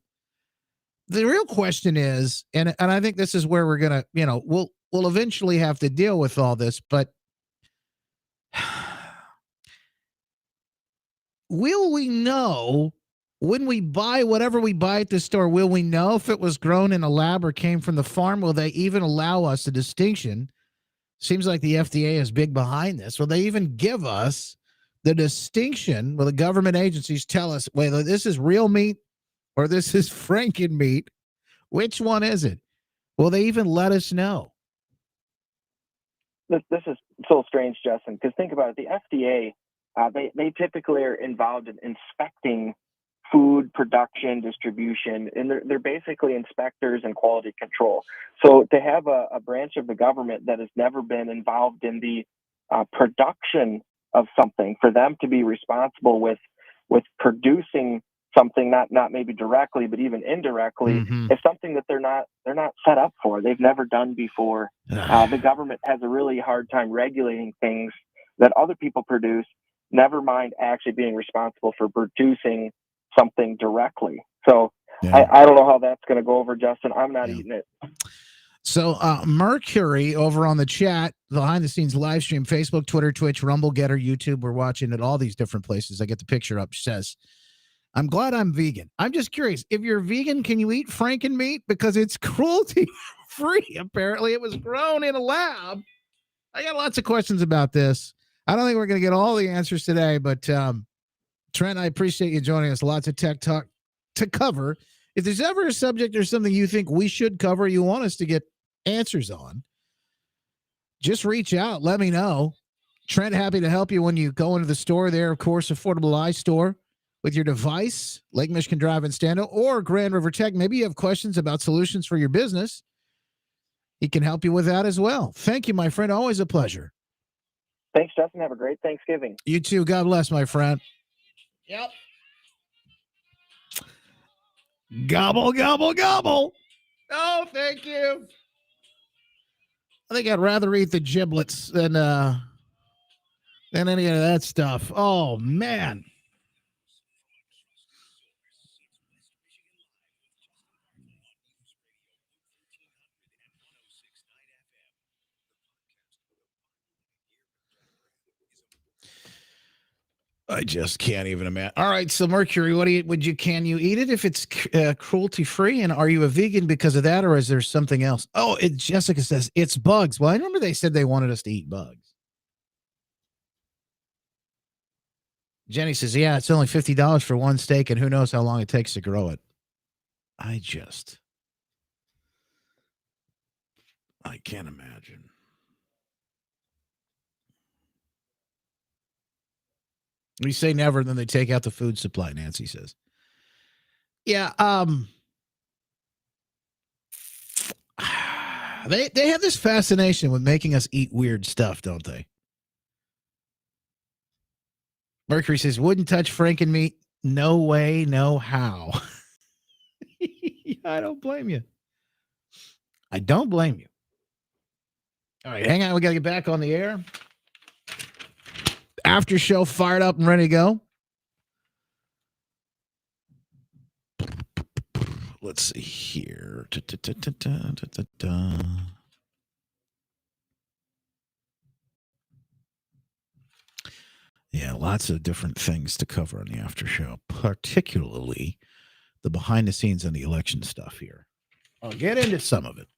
real question is, and I think this is where we're going to, we'll eventually have to deal with all this, but will we know when we buy whatever we buy at the store? Will we know if it was grown in a lab or came from the farm? Will they even allow us a distinction? Seems like the FDA is big behind this. Will they even give us the distinction? Will the government agencies tell us, whether this is real meat or this is Franken meat? Which one is it? Will they even let us know? This is so strange, Justin, because think about it. The FDA, they typically are involved in inspecting food production, distribution, and they're basically inspectors and quality control. So to have a branch of the government that has never been involved in the production of something, for them to be responsible with producing something, not maybe directly, but even indirectly, is something that they're not set up for. They've never done before. The government has a really hard time regulating things that other people produce, never mind actually being responsible for producing something directly. So I don't know how that's going to go over, Justin. I'm not eating it. So Mercury over on the chat, behind the scenes live stream, Facebook, Twitter, Twitch, Rumble, Getter, YouTube. We're watching at all these different places. I get the picture up. She says, I'm glad I'm vegan. I'm just curious, if you're vegan, can you eat Franken meat? Because it's cruelty free. Apparently it was grown in a lab. I got lots of questions about this. I don't think we're going to get all the answers today, but Trent, I appreciate you joining us. Lots of tech talk to cover. If there's ever a subject or something you think we should cover, you want us to get answers on, just reach out. Let me know. Trent, happy to help you when you go into the store there. Of course, Affordable Eye Store with your device, Lake Michigan Drive in Standout, or Grand River Tech. Maybe you have questions about solutions for your business. He can help you with that as well. Thank you, my friend. Always a pleasure. Thanks, Justin. Have a great Thanksgiving. You too. God bless, my friend. Yep. Gobble, gobble, gobble. Oh, thank you. I think I'd rather eat the giblets than any of that stuff. Oh, man. I just can't even imagine. All right, so Mercury, can you eat it if it's cruelty free? And are you a vegan because of that, or is there something else? Oh, Jessica says it's bugs. Well, I remember they said they wanted us to eat bugs. Jenny says, yeah, it's only $50 for one steak, and who knows how long it takes to grow it. I can't imagine. We say never, then they take out the food supply, Nancy says. Yeah, they have this fascination with making us eat weird stuff, don't they? Mercury says, wouldn't touch frankenmeat. No way, no how. I don't blame you. I don't blame you. All right, hang on. We got to get back on the air. After show fired up and ready to go. Let's see here. Yeah, lots of different things to cover on the after show, particularly the behind the scenes on the election stuff here. I'll get into some of it.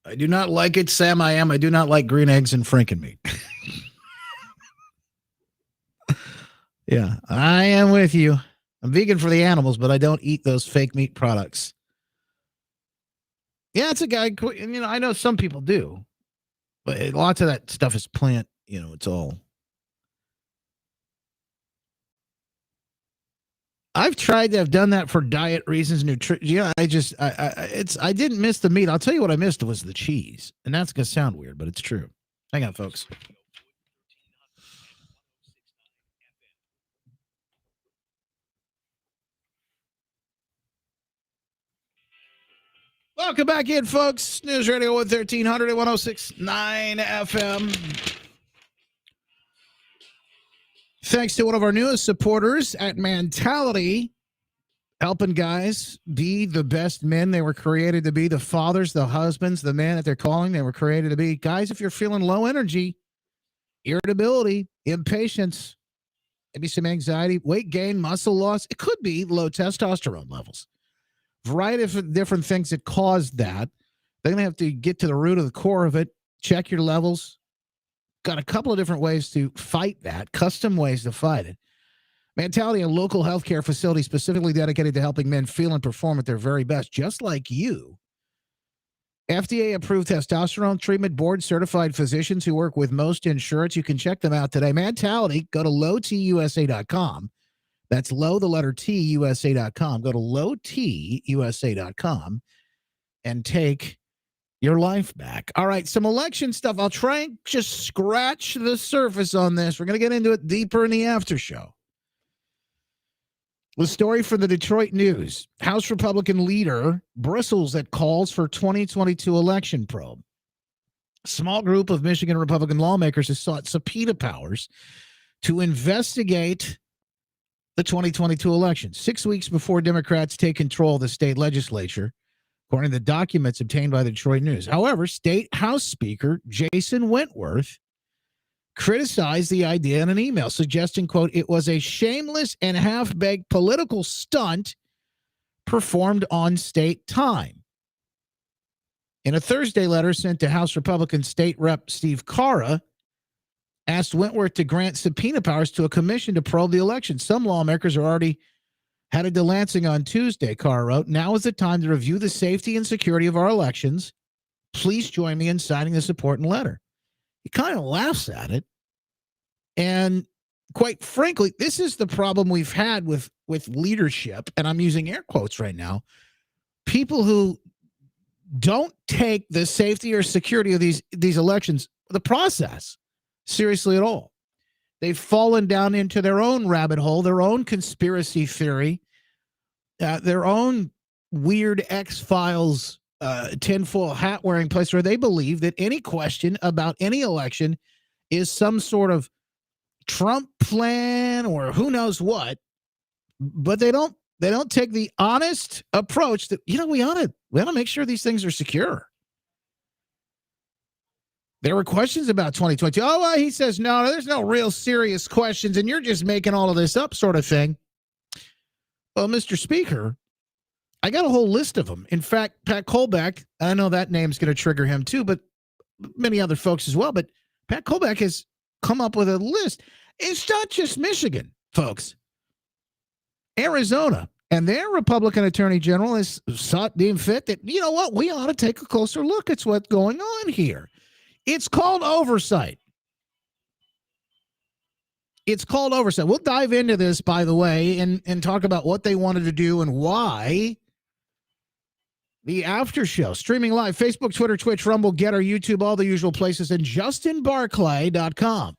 I do not like it, Sam. I do not like green eggs and frankenmeat. Yeah, I am with you. I'm vegan for the animals, but I don't eat those fake meat products. Yeah, it's a guy. I know some people do, but lots of that stuff is plant. It's all. I've tried to have done that for diet reasons, nutrition. I didn't miss the meat. I'll tell you what I missed was the cheese, and that's gonna sound weird, but it's true. Hang on, folks. Welcome back in, folks. News Radio 1300 and 106.9 FM. Thanks to one of our newest supporters at Mentality, helping guys be the best men they were created to be, the fathers, the husbands, the men that they're calling they were created to be. Guys, if you're feeling low energy, irritability, impatience, maybe some anxiety, weight gain, muscle loss, it could be low testosterone levels. Variety of different things that cause that. They're going to have to get to the root of the core of it, check your levels. Got a couple of different ways to fight that, custom ways to fight it. Mentality, a local healthcare facility specifically dedicated to helping men feel and perform at their very best, just like you. FDA-approved testosterone treatment, board-certified physicians who work with most insurance. You can check them out today. Mentality, go to lowtusa.com. That's low, the letter T, USA.com. Go to lowtusa.com and take your life back. All right, some election stuff. I'll try and just scratch the surface on this. We're going to get into it deeper in the after show. The story from the Detroit News. House Republican leader bristles at calls for 2022 election probe. A small group of Michigan Republican lawmakers has sought subpoena powers to investigate the 2022 election, 6 weeks before Democrats take control of the state legislature, according to the documents obtained by the Detroit News. However, State House Speaker Jason Wentworth criticized the idea in an email, suggesting, quote, it was a shameless and half-baked political stunt performed on state time. In a Thursday letter sent to House Republican State Rep Steve Carra, asked Wentworth to grant subpoena powers to a commission to probe the election. Some lawmakers are already headed to Lansing on Tuesday, Carr wrote. Now is the time to review the safety and security of our elections. Please join me in signing this important letter. He kind of laughs at it. And quite frankly, this is the problem we've had with leadership, and I'm using air quotes right now. People who don't take the safety or security of these elections, the process, seriously at all. They've fallen down into their own rabbit hole, their own conspiracy theory, their own weird X-Files tinfoil hat wearing place where they believe that any question about any election is some sort of Trump plan or who knows what, but they don't take the honest approach that, we ought to make sure these things are secure. There were questions about 2020. Oh, well, he says, no, there's no real serious questions, and you're just making all of this up sort of thing. Well, Mr. Speaker, I got a whole list of them. In fact, Pat Kolbeck, I know that name's going to trigger him too, but many other folks as well. But Pat Kolbeck has come up with a list. It's not just Michigan, folks. Arizona and their Republican Attorney General has deemed fit that, you know what, we ought to take a closer look at what's going on here. It's called oversight. It's called oversight. We'll dive into this, by the way, and talk about what they wanted to do and why. The after show, streaming live, Facebook, Twitter, Twitch, Rumble, Getter, YouTube, all the usual places, and justinbarclay.com.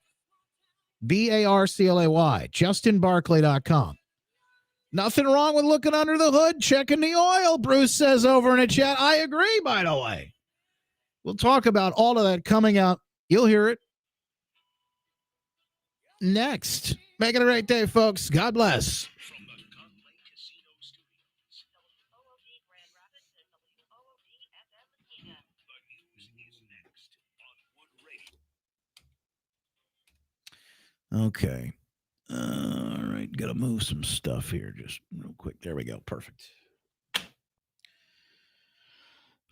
BARCLAY, justinbarclay.com. Nothing wrong with looking under the hood, checking the oil, Bruce says over in a chat. I agree, by the way. We'll talk about all of that coming out. You'll hear it next. Make it a great day, folks. God bless. Okay. All right. Got to move some stuff here just real quick. There we go. Perfect.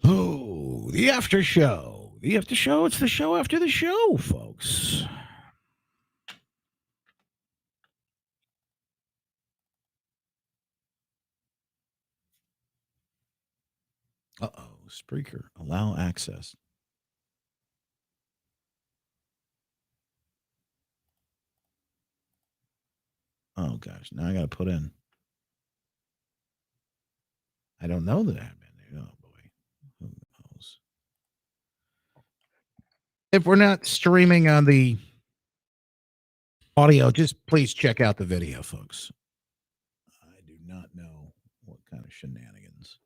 Oh, the after show. The after show. It's the show after the show, folks. Uh-oh. Spreaker. Allow access. Oh, gosh. Now I got to put in. I don't know that I have been there. Oh, boy. Who knows? If we're not streaming on the audio, just please check out the video, folks. I do not know what kind of shenanigans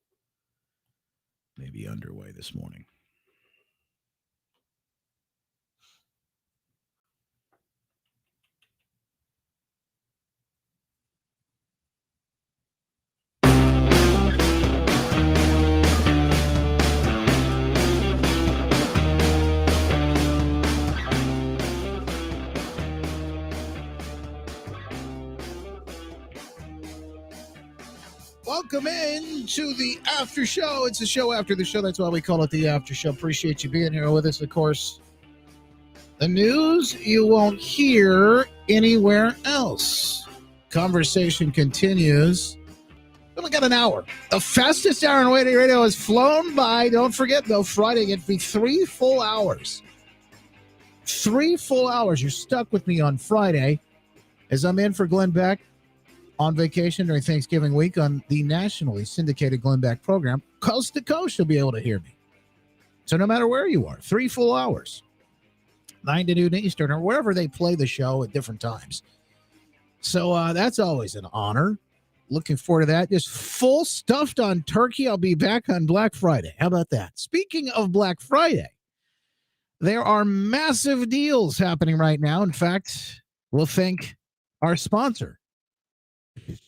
may be underway this morning. Welcome in to the after show. It's a show after the show. That's why we call it the after show. Appreciate you being here with us, of course. The news you won't hear anywhere else. Conversation continues. We only got an hour. The fastest hour in Waiting Radio has flown by. Don't forget, though, Friday it'll be 3 full hours. 3 full hours. You're stuck with me on Friday as I'm in for Glenn Beck on vacation during Thanksgiving week on the nationally syndicated Glenn Beck program. Coast to coast, you'll be able to hear me. So no matter where you are, 3 full hours, 9 to noon Eastern, or wherever they play the show at different times. So that's always an honor. Looking forward to that. Just full stuffed on turkey. I'll be back on Black Friday. How about that? Speaking of Black Friday, there are massive deals happening right now. In fact, we'll thank our sponsor,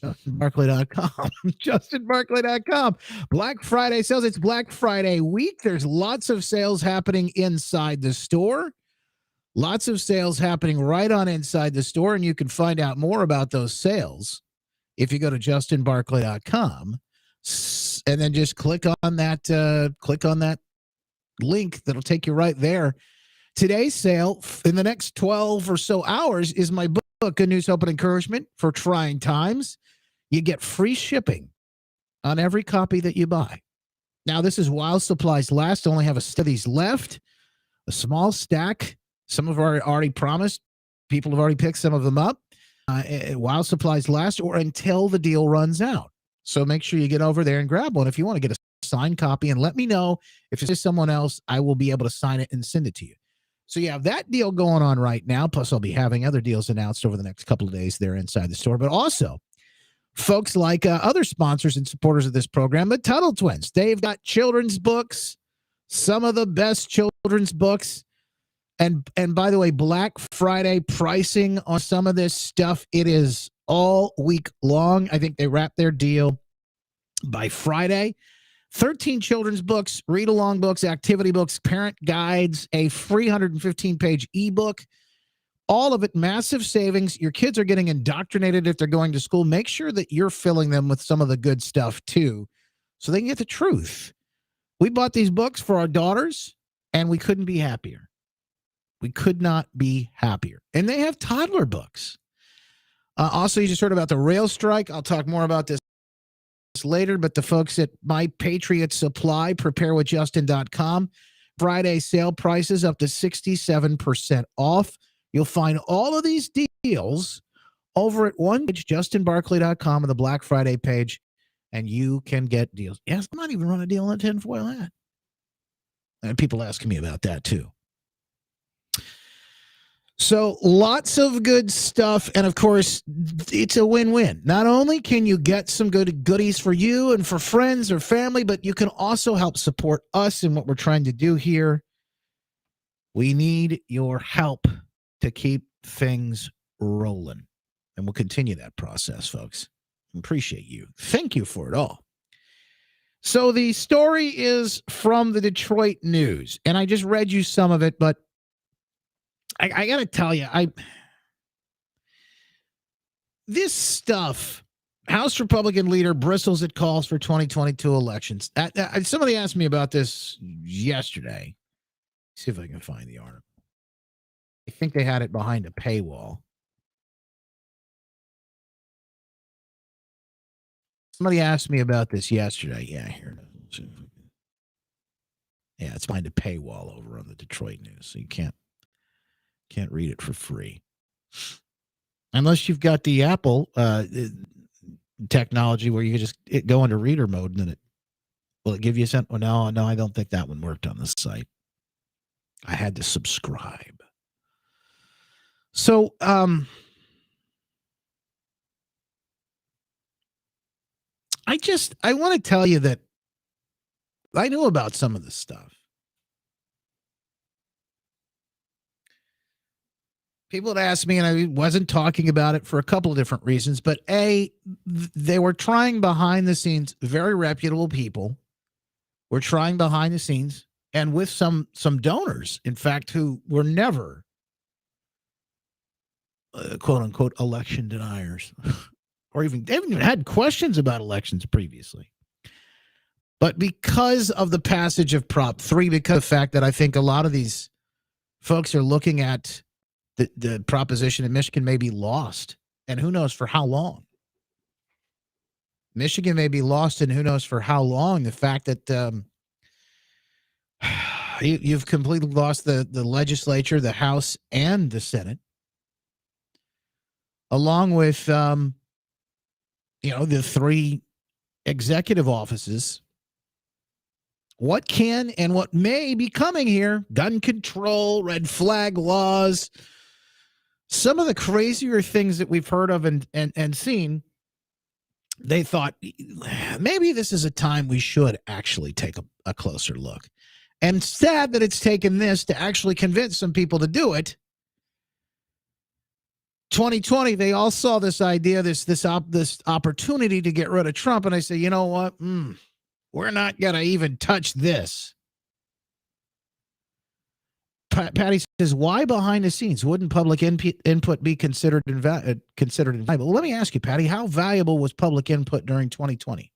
JustinBarclay.com. JustinBarclay.com. Black Friday sales. It's Black Friday week. There's lots of sales happening inside the store. Lots of sales happening right on inside the store, and you can find out more about those sales if you go to JustinBarclay.com and then just click on that link that'll take you right there. Today's sale in the next 12 or so hours is my book, Good News, Hope, and Encouragement for Trying Times. You get free shipping on every copy that you buy. Now, this is while supplies last. Only have a set of these left, a small stack Some have already promised. People have already picked some of them up while supplies last or until the deal runs out. So make sure you get over there and grab one. If you want to get a signed copy, and let me know if it's someone else, I will be able to sign it and send it to you. So you have that deal going on right now. Plus, I'll be having other deals announced over the next couple of days there inside the store. But also, folks like other sponsors and supporters of this program, the Tuttle Twins. They've got children's books, some of the best children's books. And by the way, Black Friday pricing on some of this stuff, it is all week long. I think they wrap their deal by Friday. 13 children's books, read-along books, activity books, parent guides, a 315-page ebook. All of it, massive savings. Your kids are getting indoctrinated if they're going to school. Make sure that you're filling them with some of the good stuff, too, so they can get the truth. We bought these books for our daughters, and we couldn't be happier. We could not be happier. And they have toddler books. Also, you just heard about the rail strike. I'll talk more about this later, but the folks at My Patriots Supply, preparewithjustin.com, Friday sale prices up to 67% off. You'll find all of these deals over at one page, justinbarkley.com, on the Black Friday page, and you can get deals. Yes, I might even run a deal on tinfoil hat. And people asking me about that, too. So lots of good stuff. And of course, it's a win-win. Not only can you get some good goodies for you and for friends or family, but you can also help support us in what we're trying to do here. We need your help to keep things rolling. And we'll continue that process, folks. Appreciate you. Thank you for it all. So the story is from the Detroit News, and I just read you some of it, but I got to tell you, this stuff, House Republican leader bristles at calls for 2022 elections. Somebody asked me about this yesterday. See if I can find the article. I think they had it behind a paywall. Somebody asked me about this yesterday. Yeah, here it is. Yeah, it's behind a paywall over on the Detroit News, so you can't read it for free. Unless you've got the Apple technology where you can just go into reader mode and then will it give you something? Oh, no, I don't think that one worked on this site. I had to subscribe. So, I want to tell you that I knew about some of this stuff. People had asked me, and I wasn't talking about it for a couple of different reasons. But A, they were trying behind the scenes. Very reputable people were trying behind the scenes, and with some donors, in fact, who were never quote unquote election deniers, or they haven't even had questions about elections previously. But because of the passage of Prop 3, because of the fact that I think a lot of these folks are looking at the proposition in Michigan may be lost, and who knows for how long. Michigan may be lost, and who knows for how long. The fact that you've completely lost the legislature, the House, and the Senate, along with the three executive offices. What can and what may be coming here? Gun control, red flag laws. Some of the crazier things that we've heard of and seen, they thought maybe this is a time we should actually take a closer look. And sad that it's taken this to actually convince some people to do it. 2020, they all saw this idea, this opportunity to get rid of Trump, and I say, you know what? We're not going to even touch this. Patty says, why behind the scenes? Wouldn't public input be considered invaluable? Well, let me ask you, Patty, how valuable was public input during 2020?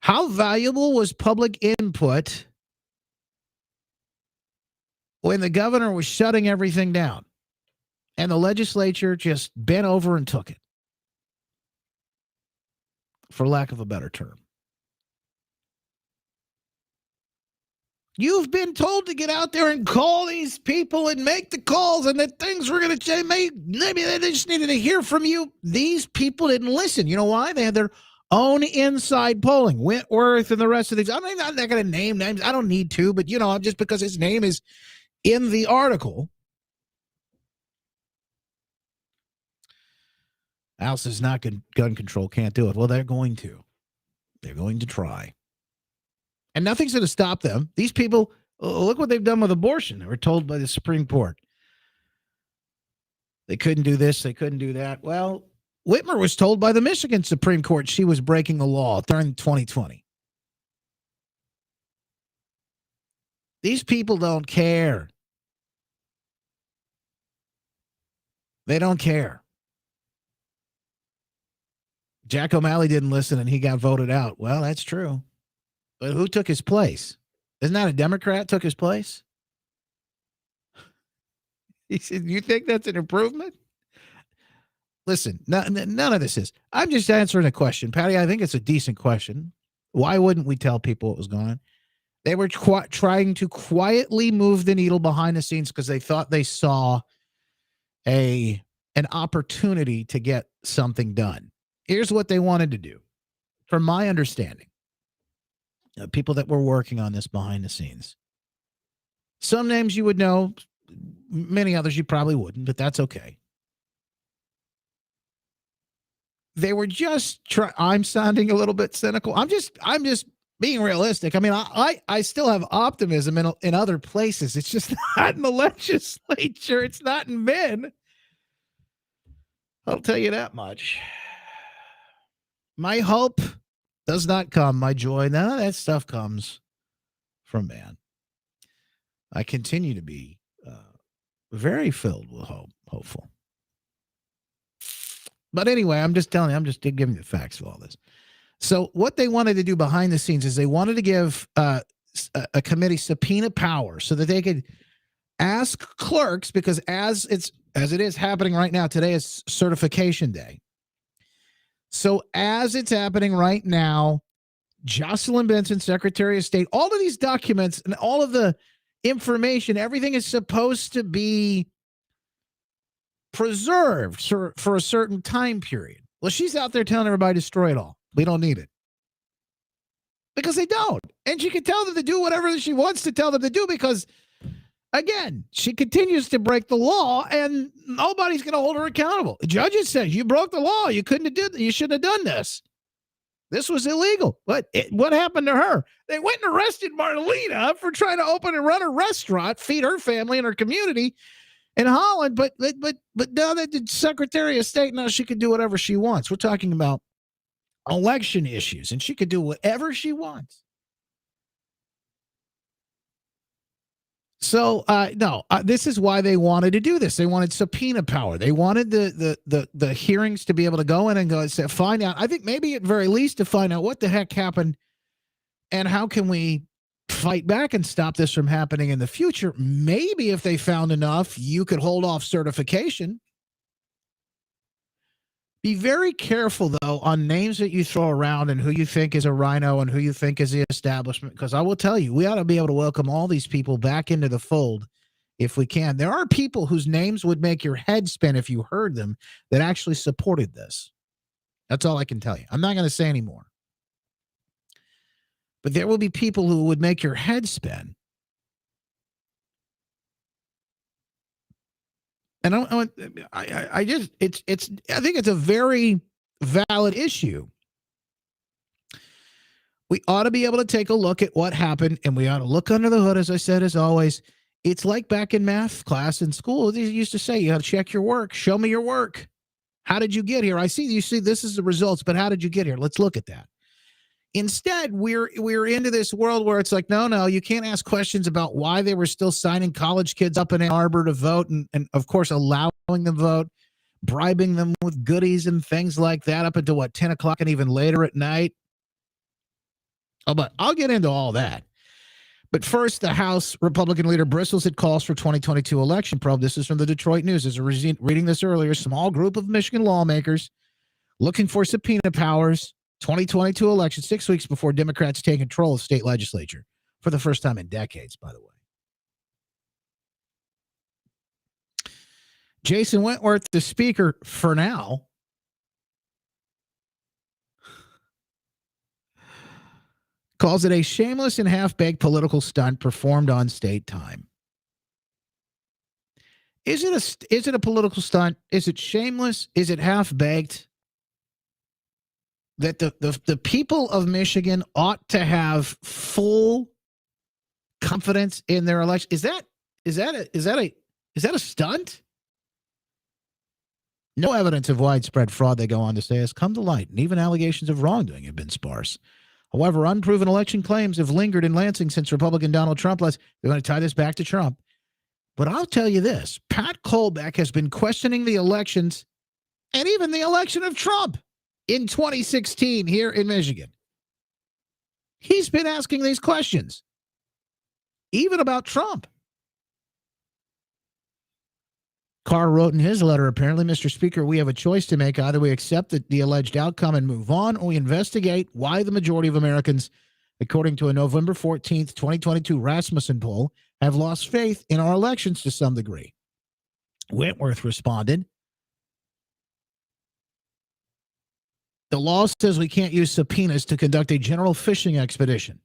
How valuable was public input when the governor was shutting everything down and the legislature just bent over and took it, for lack of a better term? You've been told to get out there and call these people and make the calls and that things were going to change. Maybe they just needed to hear from you. These people didn't listen. You know why? They had their own inside polling. Whitworth and the rest of these. I'm not going to name names. I don't need to, but, just because his name is in the article. House is not gun control. Can't do it. Well, they're going to. They're going to try. And nothing's going to stop them. These people, look what they've done with abortion. They were told by the Supreme Court. They couldn't do this. They couldn't do that. Well, Whitmer was told by the Michigan Supreme Court she was breaking the law during 2020. These people don't care. They don't care. Jack O'Malley didn't listen and he got voted out. Well, that's true. But who took his place? Isn't that a Democrat took his place? He said, you think that's an improvement? Listen, none of this is. I'm just answering a question. Patty, I think it's a decent question. Why wouldn't we tell people what was going on? They were trying to quietly move the needle behind the scenes because they thought they saw an opportunity to get something done. Here's what they wanted to do. From my understanding, people that were working on this behind the scenes. Some names you would know, many others you probably wouldn't, but that's okay. They were just I'm sounding a little bit cynical. I'm just being realistic. I mean, I still have optimism in other places. It's just not in the legislature. It's not in men. I'll tell you that much. My hope does not come, my joy. None of that stuff comes from man. I continue to be very filled with hope, hopeful. But anyway, I'm just telling you, I'm just giving you the facts of all this. So what they wanted to do behind the scenes is they wanted to give a committee subpoena power so that they could ask clerks, because as it is happening right now, today is certification day. So as it's happening right now, Jocelyn Benson, Secretary of State, all of these documents and all of the information, everything is supposed to be preserved for a certain time period. Well, she's out there telling everybody to destroy it all. We don't need it. Because they don't. And she can tell them to do whatever she wants to tell them to do because, again, she continues to break the law and nobody's going to hold her accountable. The judges say, you broke the law. You shouldn't have done this. This was illegal. What happened to her? They went and arrested Marlena for trying to open and run a restaurant, feed her family and her community in Holland. But now that the Secretary of State, now she can do whatever she wants. We're talking about election issues, and she could do whatever she wants. So, this is why they wanted to do this. They wanted subpoena power. They wanted the hearings to be able to go in and go and say, find out. I think maybe at very least to find out what the heck happened and how can we fight back and stop this from happening in the future. Maybe if they found enough, you could hold off certification. Be very careful, though, on names that you throw around and who you think is a rhino and who you think is the establishment, because I will tell you, we ought to be able to welcome all these people back into the fold if we can. There are people whose names would make your head spin if you heard them that actually supported this. That's all I can tell you. I'm not going to say any more. But there will be people who would make your head spin. And I think it's a very valid issue. We ought to be able to take a look at what happened, and we ought to look under the hood, as I said, as always. It's like back in math class in school. They used to say, you got to check your work. Show me your work. How did you get here? You see, this is the results, but how did you get here? Let's look at that. Instead, we're into this world where it's like, no, you can't ask questions about why they were still signing college kids up in Ann Arbor to vote and of course, allowing them to vote, bribing them with goodies and things like that up until, 10 o'clock and even later at night. Oh, but I'll get into all that. But first, the House Republican leader bristles at calls for 2022 election probe. This is from the Detroit News. As I was reading this earlier, small group of Michigan lawmakers looking for subpoena powers. 2022 election, 6 weeks before Democrats take control of state legislature for the first time in decades, by the way. Jason Wentworth, the speaker for now, calls it a shameless and half-baked political stunt performed on state time. Is it a political stunt? Is it shameless? Is it half-baked? That the people of Michigan ought to have full confidence in their election. Is that a stunt? No evidence of widespread fraud, they go on to say, has come to light, and even allegations of wrongdoing have been sparse. However, unproven election claims have lingered in Lansing since Republican Donald Trump they're going to tie this back to Trump. But I'll tell you this, Pat Kolbeck has been questioning the elections and even the election of Trump in 2016 here in Michigan. He's been asking these questions, even about Trump. Carr wrote in his letter, apparently, Mr. Speaker, we have a choice to make. Either we accept the alleged outcome and move on, or we investigate why the majority of Americans, according to a November 14th, 2022 Rasmussen poll, have lost faith in our elections to some degree. Wentworth responded, the law says we can't use subpoenas to conduct a general fishing expedition.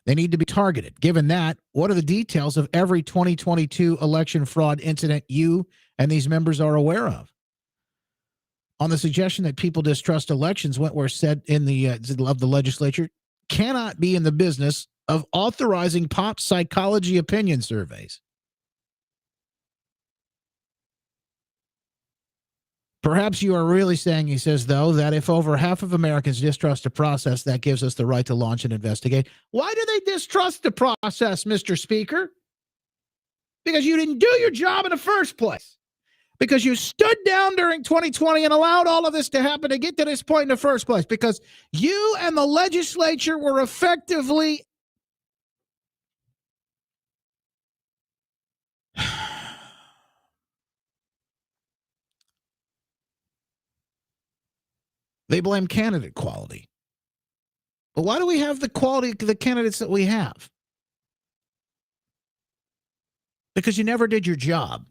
They need to be targeted. Given that, what are the details of every 2022 election fraud incident you and these members are aware of? On the suggestion that people distrust elections, Wentworth said in the legislature cannot be in the business of authorizing pop psychology opinion surveys. Perhaps you are really saying, he says, though, that if over half of Americans distrust a process, that gives us the right to launch and investigate. Why do they distrust the process, Mr. Speaker? Because you didn't do your job in the first place. Because you stood down during 2020 and allowed all of this to happen to get to this point in the first place. Because you and the legislature were effectively they blame candidate quality. But why do we have the quality of the candidates that we have? Because you never did your job.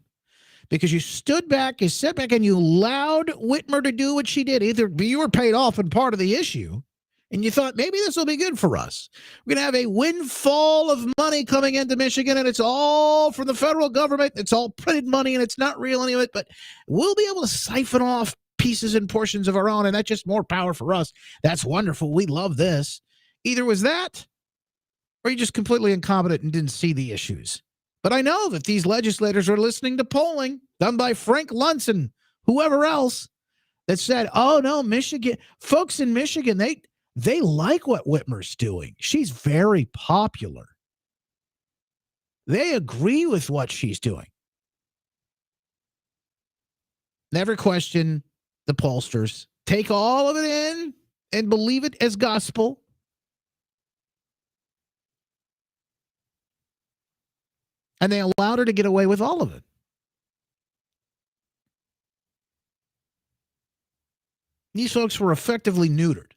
Because you stood back, you sat back, and you allowed Whitmer to do what she did. Either you were paid off and part of the issue, and you thought, maybe this will be good for us. We're going to have a windfall of money coming into Michigan, and it's all from the federal government. It's all printed money, and it's not real any of it, but we'll be able to siphon off pieces and portions of our own, and that's just more power for us. That's wonderful. We love this. Either was that, or you're just completely incompetent and didn't see the issues. But I know that these legislators are listening to polling done by Frank Luntz and whoever else that said, oh, no, Michigan, folks in Michigan, they like what Whitmer's doing. She's very popular. They agree with what she's doing. Never question the pollsters. Take all of it in and believe it as gospel. And they allowed her to get away with all of it. These folks were effectively neutered.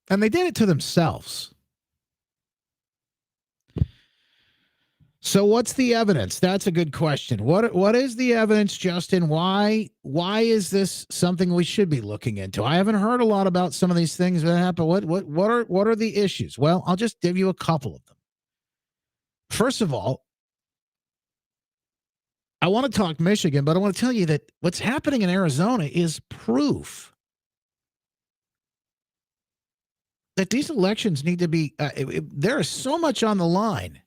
And they did it to themselves. So what's the evidence? That's a good question. What is the evidence, Justin? Why is this something we should be looking into? I haven't heard a lot about some of these things that happen. What are the issues? Well, I'll just give you a couple of them. First of all, I want to talk Michigan, but I want to tell you that what's happening in Arizona is proof that these elections need to be, there is so much on the line.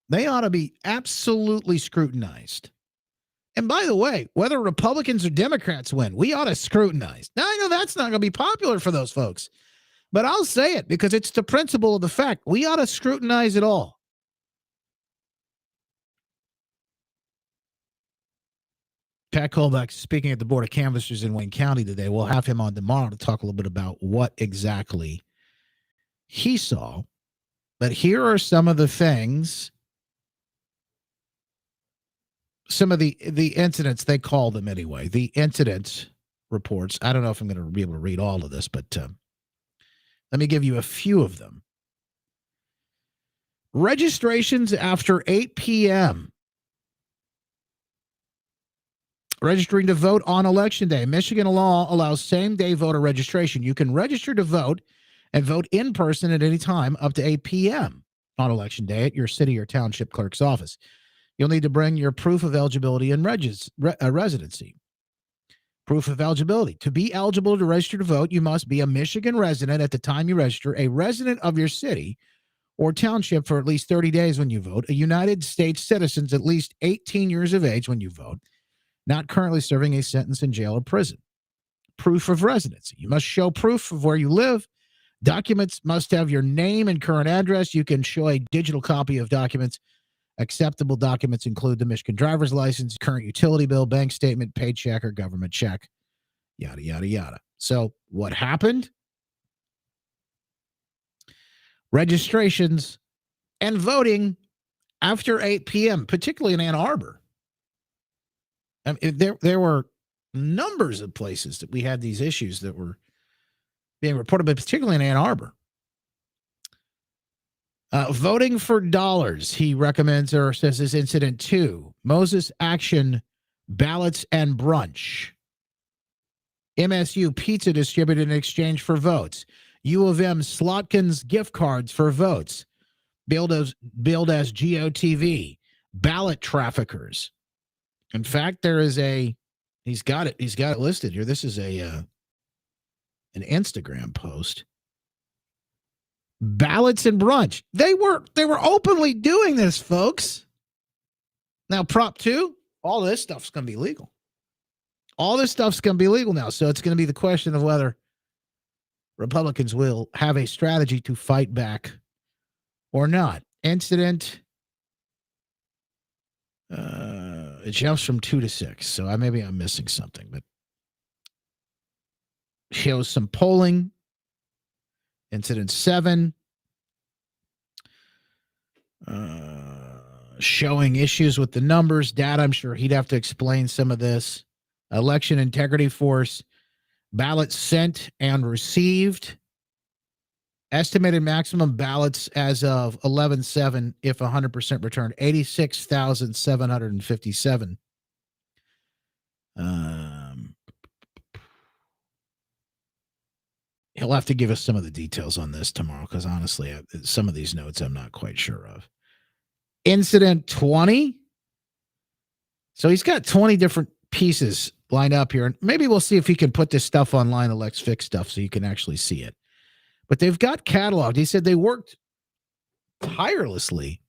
They ought to be absolutely scrutinized. And by the way, whether Republicans or Democrats win, we ought to scrutinize. Now, I know that's not going to be popular for those folks, but I'll say it because it's the principle of the fact. We ought to scrutinize it all. Pat Kolbeck speaking at the Board of Canvassers in Wayne County today. We'll have him on tomorrow to talk a little bit about what exactly he saw. But here are some of the things, some of the incidents, they call them anyway, the incident reports. I don't know if I'm going to be able to read all of this, but Let me give you a few of them. Registrations after 8 p.m. Registering to vote on Election Day. Michigan law allows same-day voter registration. You can register to vote and vote in person at any time up to 8 p.m. on Election Day at your city or township clerk's office. You'll need to bring your proof of eligibility and residency. Proof of eligibility. To be eligible to register to vote, you must be a Michigan resident at the time you register, a resident of your city or township for at least 30 days when you vote, a United States citizen at least 18 years of age when you vote, not currently serving a sentence in jail or prison. Proof of residency. You must show proof of where you live. Documents must have your name and current address. You can show a digital copy of documents. Acceptable documents include the Michigan driver's license, current utility bill, bank statement, paycheck, or government check, yada, yada, yada. So what happened? Registrations and voting after 8 p.m., particularly in Ann Arbor. I mean, there were numbers of places that we had these issues that were being reported, but particularly in Ann Arbor. Voting for dollars, he recommends or says is incident 2. Moses Action, ballots and brunch. MSU pizza distributed in exchange for votes. U of M Slotkins gift cards for votes. Billed as GOTV. Ballot traffickers. In fact, there is he's got it listed here. This is an Instagram post. Ballots and brunch. They were openly doing this, folks. Now, Prop 2, all this stuff's going to be legal. All this stuff's going to be legal now. So it's going to be the question of whether Republicans will have a strategy to fight back or not. Incident, it jumps from 2 to 6. So maybe I'm missing something, but shows some polling. Incident 7, showing issues with the numbers, data. I'm sure he'd have to explain some of this. Election integrity force, ballots sent and received. Estimated maximum ballots as of 11/7, if 100% returned, 86,757. He'll have to give us some of the details on this tomorrow because honestly, some of these notes I'm not quite sure of. Incident 20. So he's got 20 different pieces lined up here. And maybe we'll see if he can put this stuff online, the Lex Fix stuff, so you can actually see it. But they've got cataloged. He said they worked tirelessly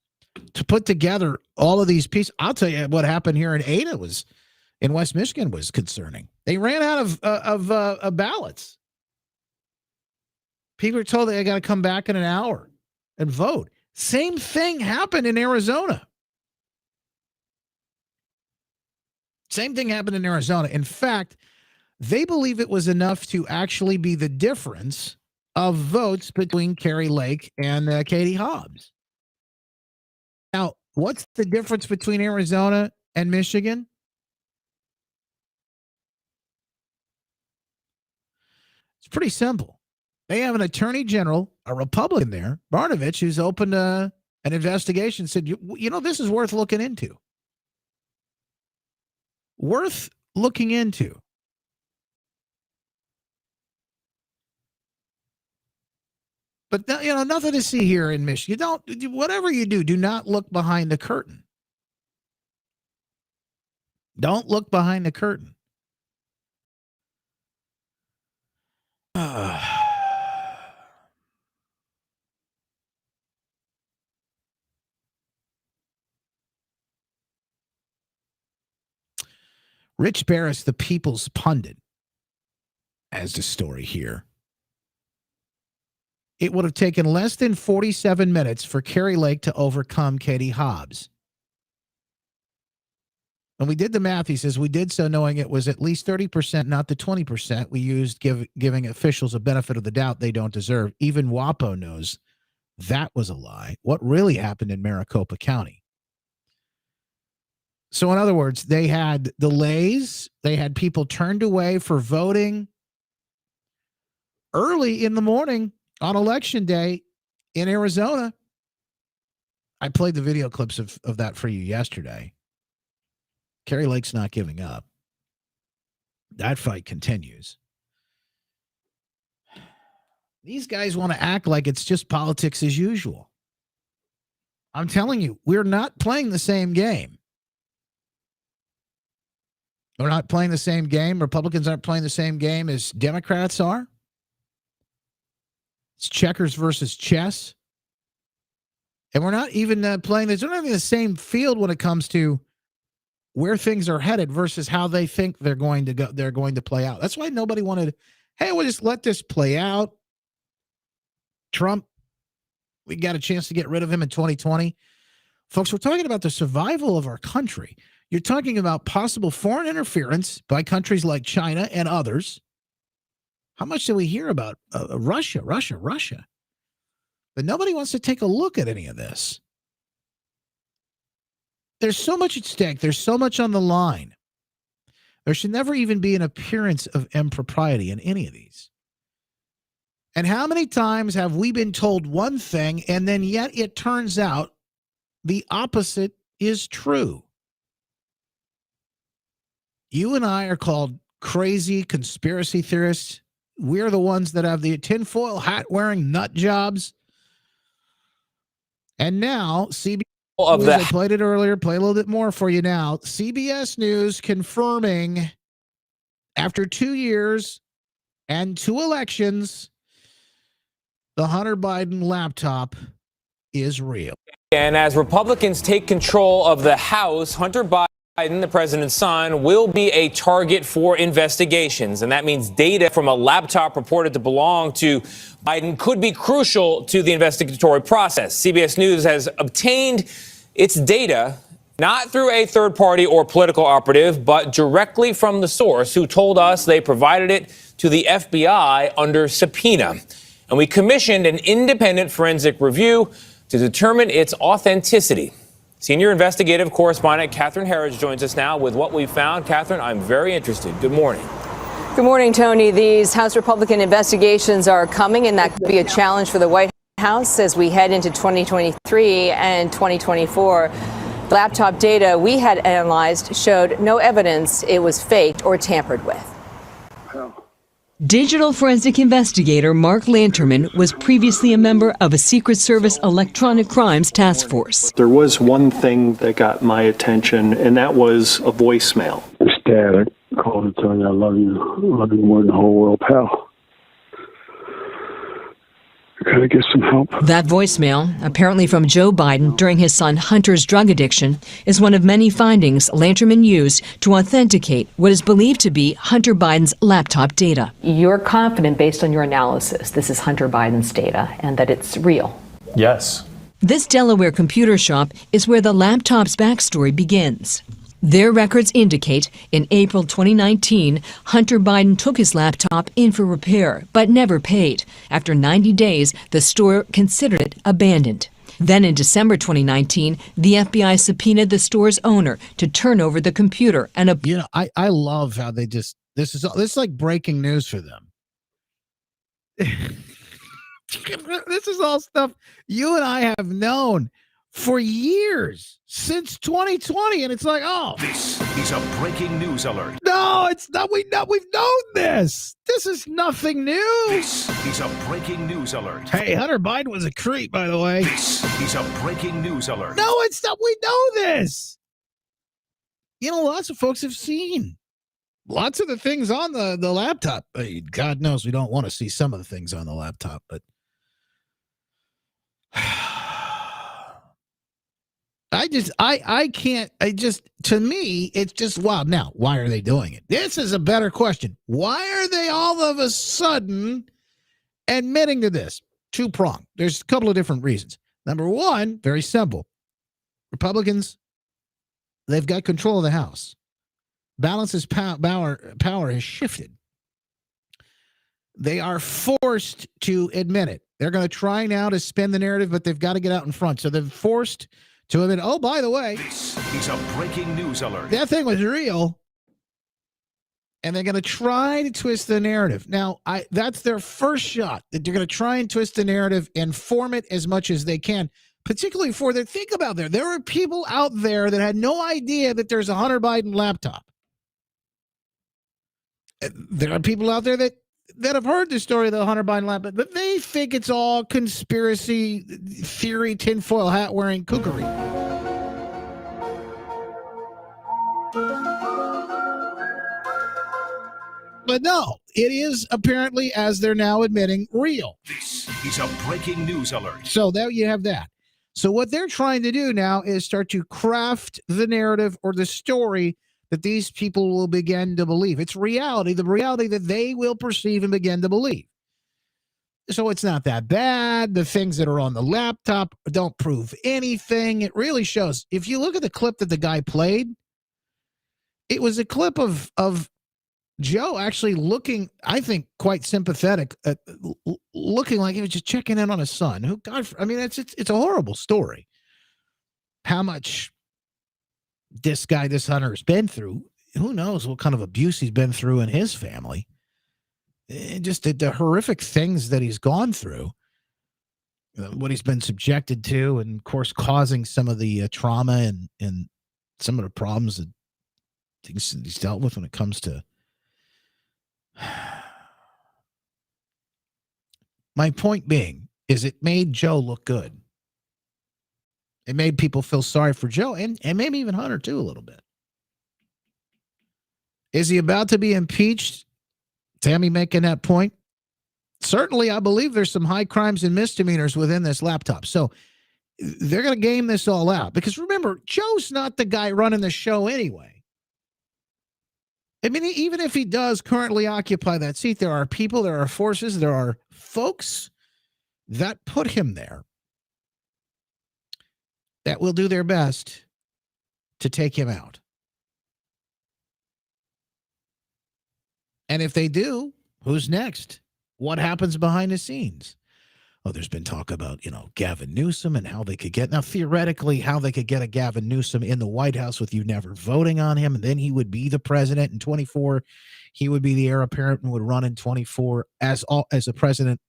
to put together all of these pieces. I'll tell you what happened here in Ada in West Michigan was concerning. They ran out of ballots. People are told they got to come back in an hour and vote. Same thing happened in Arizona. Same thing happened in Arizona. In fact, they believe it was enough to actually be the difference of votes between Kari Lake and Katie Hobbs. Now, what's the difference between Arizona and Michigan? It's pretty simple. They have an attorney general, a Republican there, Barnovich, who's opened an investigation, said, you know, this is worth looking into. Worth looking into. But, you know, nothing to see here in Michigan. Whatever you do, do not look behind the curtain. Don't look behind the curtain. Rich Barris, the People's Pundit, has the story here. It would have taken less than 47 minutes for Kari Lake to overcome Katie Hobbs. When we did the math, he says, we did so knowing it was at least 30%, not the 20% we used, giving officials a benefit of the doubt they don't deserve. Even WAPO knows that was a lie. What really happened in Maricopa County? So in other words, they had delays. They had people turned away for voting early in the morning on Election Day in Arizona. I played the video clips of that for you yesterday. Kerry Lake's not giving up. That fight continues. These guys want to act like it's just politics as usual. I'm telling you, we're not playing the same game. We're not playing the same game. Republicans aren't playing the same game as Democrats are. It's checkers versus chess. And we're not even playing this. We're not even the same field when it comes to where things are headed versus how they think they're going to go. They're going to play out. That's why nobody wanted, hey, we'll just let this play out. Trump, we got a chance to get rid of him in 2020. Folks, we're talking about the survival of our country. You're talking about possible foreign interference by countries like China and others. How much do we hear about Russia? But nobody wants to take a look at any of this. There's so much at stake. There's so much on the line. There should never even be an appearance of impropriety in any of these. And how many times have we been told one thing and then yet it turns out the opposite is true? You and I are called crazy conspiracy theorists. We're the ones that have the tinfoil hat wearing nut jobs. And now, CBS News, I played it earlier, play a little bit more for you now. CBS News confirming after 2 years and 2 elections, the Hunter Biden laptop is real. And as Republicans take control of the House, Hunter Biden, the president's son, will be a target for investigations. And that means data from a laptop reported to belong to Biden could be crucial to the investigatory process. CBS News has obtained its data not through a third party or political operative, but directly from the source who told us they provided it to the FBI under subpoena. And we commissioned an independent forensic review to determine its authenticity. Senior investigative correspondent Catherine Harridge joins us now with what we found. Catherine, I'm very interested. Good morning. Good morning, Tony. These House Republican investigations are coming, and that could be a challenge for the White House as we head into 2023 and 2024. Laptop data we had analyzed showed no evidence it was faked or tampered with. Digital forensic investigator Mark Lanterman was previously a member of a Secret Service electronic crimes task force. There was one thing that got my attention, and that was a voicemail. It's Dad. I called to tell you I love you. I love you more than the whole world, pal. Gotta get some help. That voicemail, apparently from Joe Biden during his son Hunter's drug addiction, is one of many findings Lanterman used to authenticate what is believed to be Hunter Biden's laptop data. You're confident, based on your analysis, this is Hunter Biden's data and that it's real? Yes. This Delaware computer shop is where the laptop's backstory begins. Their records indicate in April 2019, Hunter Biden took his laptop in for repair, but never paid. After 90 days, the store considered it abandoned. Then in December 2019, the FBI subpoenaed the store's owner to turn over the computer. And I love how they just, this is like breaking news for them. This is all stuff you and I have known for years, since 2020, and it's like, oh, this is a breaking news alert. No, it's not. We've known this. This is nothing new. This is a breaking news alert. Hey, Hunter Biden was a creep, by the way. This is a breaking news alert. No, it's not. We know this. You know, lots of folks have seen lots of the things on the laptop. God knows we don't want to see some of the things on the laptop, but to me, it's just, wow. Now, why are they doing it? This is a better question. Why are they all of a sudden admitting to this? Two-pronged. There's a couple of different reasons. Number one, very simple. Republicans, they've got control of the House. Balance's power has shifted. They are forced to admit it. They're going to try now to spin the narrative, but they've got to get out in front. So they're forced to admit, oh, by the way, this is a breaking news alert. That thing was real. And they're going to try to twist the narrative. Now, that's their first shot, that they're going to try and twist the narrative and form it as much as they can, particularly for their, think about there. There are people out there that had no idea that there's a Hunter Biden laptop. There are people out there that have heard the story of the Hunter Biden laptop, but they think it's all conspiracy theory, tinfoil hat wearing cookery. But no, it is apparently, as they're now admitting, real. This is a breaking news alert. So there you have that. So what they're trying to do now is start to craft the narrative or the story that these people will begin to believe. It's reality, the reality that they will perceive and begin to believe. So it's not that bad. The things that are on the laptop don't prove anything. It really shows. If you look at the clip that the guy played, it was a clip of Joe actually looking, I think, quite sympathetic, looking like he was just checking in on his son. Who, God, I mean, it's a horrible story. How much this Hunter has been through. Who knows what kind of abuse he's been through in his family. Just the horrific things that he's gone through, what he's been subjected to, and of course, causing some of the trauma and some of the problems that things he's dealt with when it comes to. My point being is it made Joe look good. It made people feel sorry for Joe and maybe even Hunter too a little bit. Is he about to be impeached? Tammy making that point. Certainly, I believe there's some high crimes and misdemeanors within this laptop. So they're going to game this all out. Because remember, Joe's not the guy running the show anyway. I mean, even if he does currently occupy that seat, there are people, there are forces, there are folks that put him there that will do their best to take him out. And if they do, who's next? What happens behind the scenes? Oh, there's been talk about, Gavin Newsom and how they could get, now theoretically, how they could get a Gavin Newsom in the White House with you never voting on him. And then he would be the president in 24. He would be the heir apparent and would run in 24 as a president,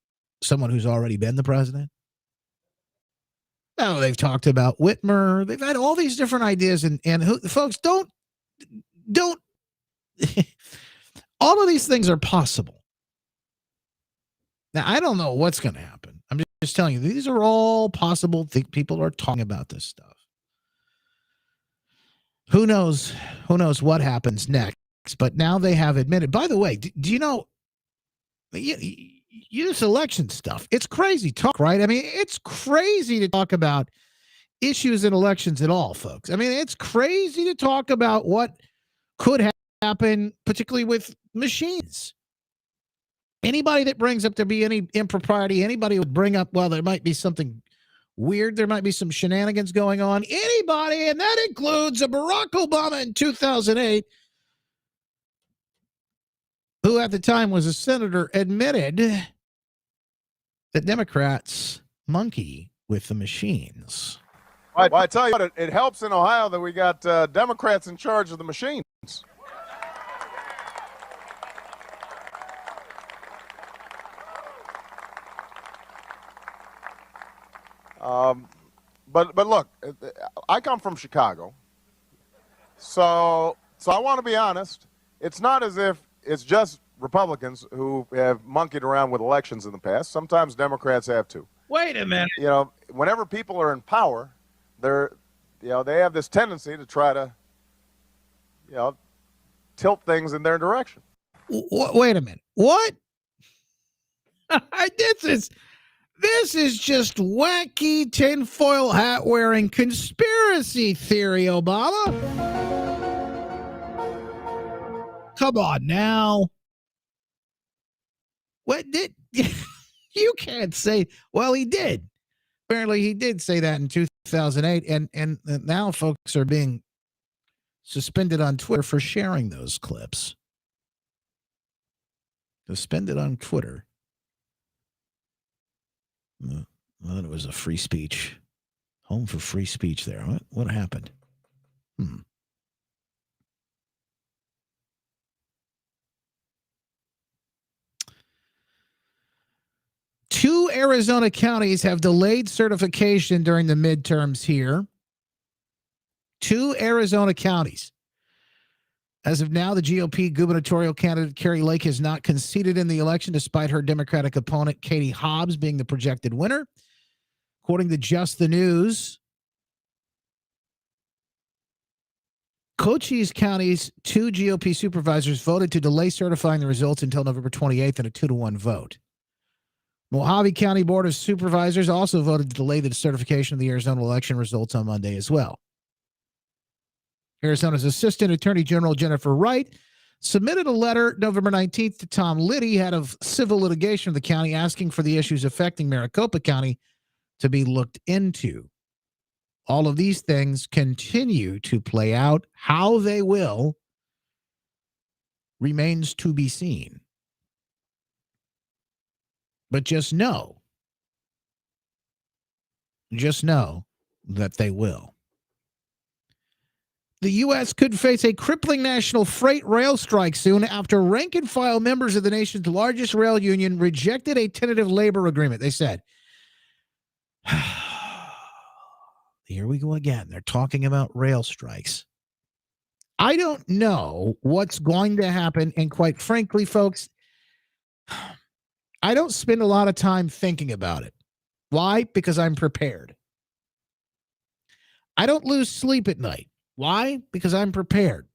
someone who's already been the president. Now, they've talked about Whitmer. They've had all these different ideas. And folks, don't, all of these things are possible. Now, I don't know what's going to happen. I'm just telling you, these are all possible. People are talking about this stuff. Who knows what happens next? But now they have admitted. By the way, do you know, this election stuff, it's crazy talk, right? I mean, it's crazy to talk about issues in elections at all, folks. I mean, it's crazy to talk about what could happen, particularly with machines. Anybody that brings up there be any impropriety, anybody would bring up, well, there might be something weird, there might be some shenanigans going on. Anybody, and that includes a Barack Obama in 2008, who at the time was a senator, admitted that Democrats monkey with the machines. Well, I tell you what, it helps in Ohio that we got Democrats in charge of the machines. But look, I come from Chicago, so I want to be honest. It's not as if it's just Republicans who have monkeyed around with elections in the past. Sometimes Democrats have too. Wait a minute. Whenever people are in power, they have this tendency to try to, tilt things in their direction. Wait a minute. What? This is just wacky tinfoil hat wearing conspiracy theory, Obama. Come on now. What did you can't say? Well, he did. Apparently, he did say that in 2008, and now folks are being suspended on Twitter for sharing those clips. Suspended on Twitter. Well, it was a free speech. Home for free speech there. What happened? 2 Arizona counties have delayed certification during the midterms here. 2 Arizona counties. As of now, the GOP gubernatorial candidate Carrie Lake has not conceded in the election despite her Democratic opponent Katie Hobbs being the projected winner. According to Just the News, Cochise County's 2 GOP supervisors voted to delay certifying the results until November 28th in a 2-1 vote. Mojave County Board of Supervisors also voted to delay the certification of the Arizona election results on Monday as well. Arizona's Assistant Attorney General Jennifer Wright submitted a letter November 19th to Tom Liddy, head of civil litigation of the county, asking for the issues affecting Maricopa County to be looked into. All of these things continue to play out. How they will remains to be seen. But just know that they will. The U.S. could face a crippling national freight rail strike soon after rank-and-file members of the nation's largest rail union rejected a tentative labor agreement. They said, here we go again. They're talking about rail strikes. I don't know what's going to happen. And quite frankly, folks, I don't spend a lot of time thinking about it. Why? Because I'm prepared. I don't lose sleep at night. Why? Because I'm prepared.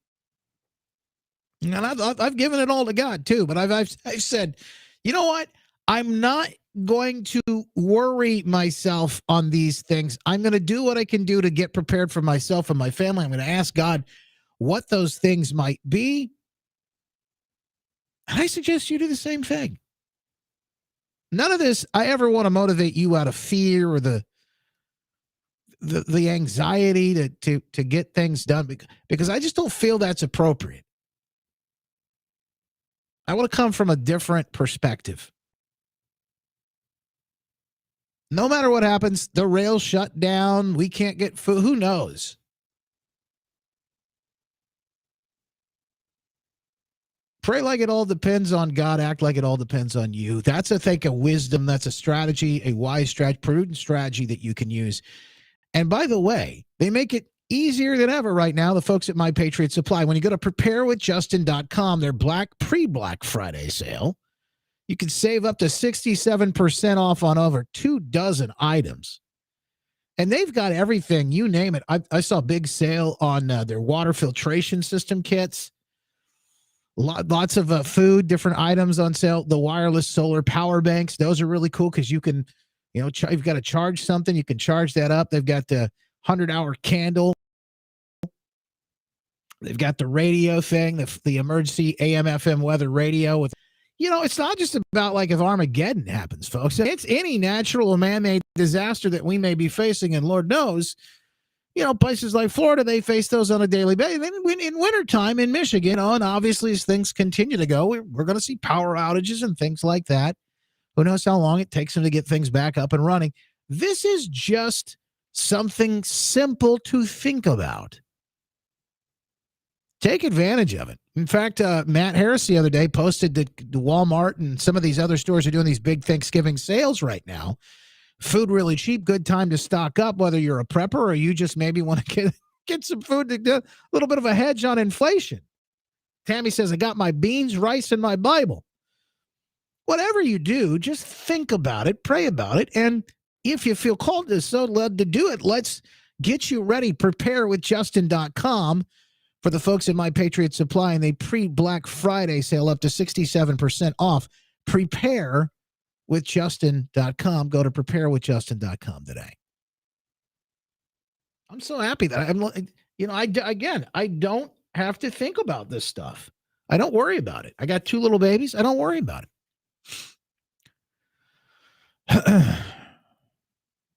And I've given it all to God too, but I've said, you know what? I'm not going to worry myself on these things. I'm going to do what I can do to get prepared for myself and my family. I'm going to ask God what those things might be. And I suggest you do the same thing. None of this, I ever want to motivate you out of fear or the anxiety to get things done, because I just don't feel that's appropriate. I want to come from a different perspective. No matter what happens, the rail shut down, we can't get food, who knows? Pray like it all depends on God, act like it all depends on you. That's, I think, a wisdom, that's a strategy, a wise strategy, prudent strategy that you can use. And by the way, they make it easier than ever right now, the folks at My Patriot Supply. When you go to preparewithjustin.com, their pre-Black Friday sale, you can save up to 67% off on over 24 items. And they've got everything, you name it. I saw a big sale on their water filtration system kits. Lots of food, different items on sale. The wireless solar power banks, those are really cool because you can, you've got to charge something, you can charge that up. They've got the 100-hour candle. They've got the radio thing, the emergency AM, FM weather radio with, it's not just about like if Armageddon happens, folks. It's any natural or man-made disaster that we may be facing, and Lord knows, places like Florida, they face those on a daily basis. In wintertime in Michigan, and obviously as things continue to go, we're going to see power outages and things like that. Who knows how long it takes them to get things back up and running. This is just something simple to think about. Take advantage of it. In fact, Matt Harris the other day posted that Walmart and some of these other stores are doing these big Thanksgiving sales right now. Food really cheap, good time to stock up, whether you're a prepper or you just maybe want to get some food to do a little bit of a hedge on inflation. Tammy says, I got my beans, rice, and my Bible. Whatever you do, just think about it, pray about it, and if you feel called to so led to do it, let's get you ready. Preparewithjustin.com for the folks at My Patriot Supply, and they pre-Black Friday sale up to 67% off. Preparewithjustin.com. Go to preparewithjustin.com today. I'm so happy that I don't have to think about this stuff. I don't worry about it. I got 2 little babies. I don't worry about it.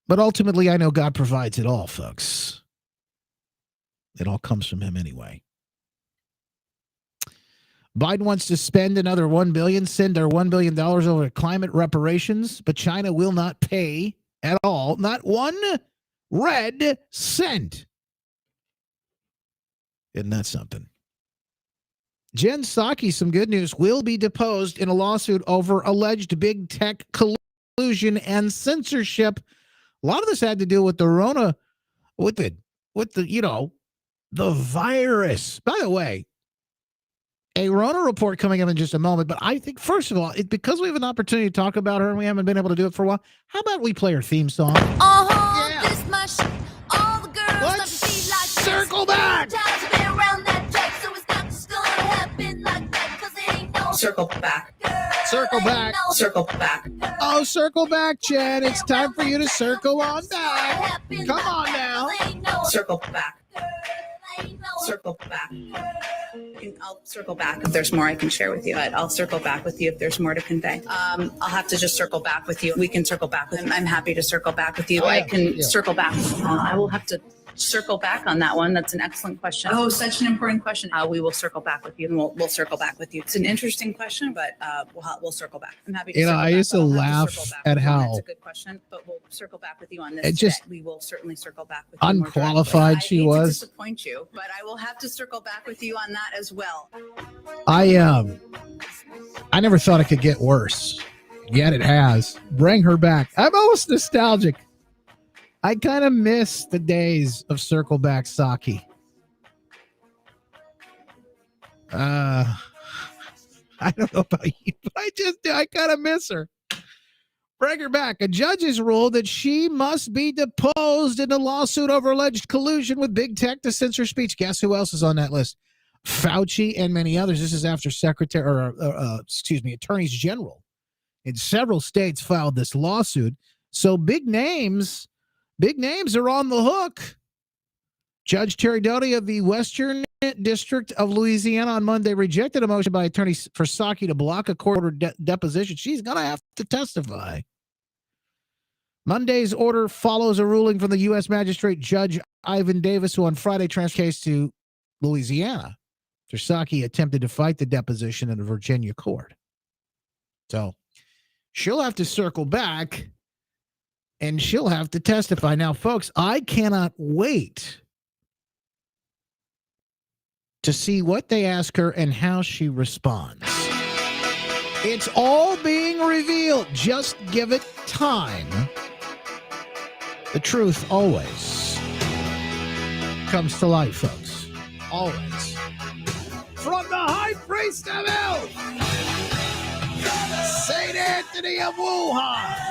But ultimately, I know God provides it all, folks. It all comes from him anyway. Biden wants to spend another $1 billion, send our $1 billion over to climate reparations, but China will not pay at all, not 1 red cent. Isn't that something? Jen Psaki, some good news, will be deposed in a lawsuit over alleged big tech collusion. collusion and censorship. A lot of this had to do with the Rona, with the the virus. By the way, a Rona report coming up in just a moment. But I think, first of all, because we have an opportunity to talk about her and we haven't been able to do it for a while, how about we play her theme song? Yeah. This my shit. All the girls Let's circle back. Circle back. Circle back. Circle back. Oh, circle back, Chad. It's time for you to circle on back. Come on now. Circle back. Circle back. I'll circle back if there's more I can share with you. But I'll circle back with you if there's more to convey. I'll have to just circle back with you. We can circle back with him. I'm happy to circle back with you. Oh, yeah. I can circle back. I will have to circle back on that one. That's an excellent question. Oh, such an important question. We will circle back with you, and we'll circle back with you. It's an interesting question, but we'll circle back. I'm happy to circle back. I used to laugh at how it's a good question, but we'll circle back with you on this. We will certainly circle back with you. Unqualified she was. I hate to disappoint you, but I will have to circle back with you on that as well. I never thought it could get worse, yet it has. Bring her back. I'm almost nostalgic. I kind of miss the days of Circle Back Saki. I don't know about you, but I kind of miss her. Bring her back. A judge has ruled that she must be deposed in a lawsuit over alleged collusion with big tech to censor speech. Guess who else is on that list? Fauci and many others. This is after attorneys general in several states filed this lawsuit. So big names are on the hook. Judge Terry Doty of the Western District of Louisiana on Monday rejected a motion by attorneys for Psaki to block a court-ordered deposition. She's going to have to testify. Monday's order follows a ruling from the U.S. Magistrate Judge Ivan Davis, who on Friday transferred the case to Louisiana. Psaki attempted to fight the deposition in a Virginia court. So she'll have to circle back. And she'll have to testify. Now, folks, I cannot wait to see what they ask her and how she responds. It's all being revealed. Just give it time. The truth always comes to light, folks. Always. From the high priest of hell, St. Anthony of Wuhan,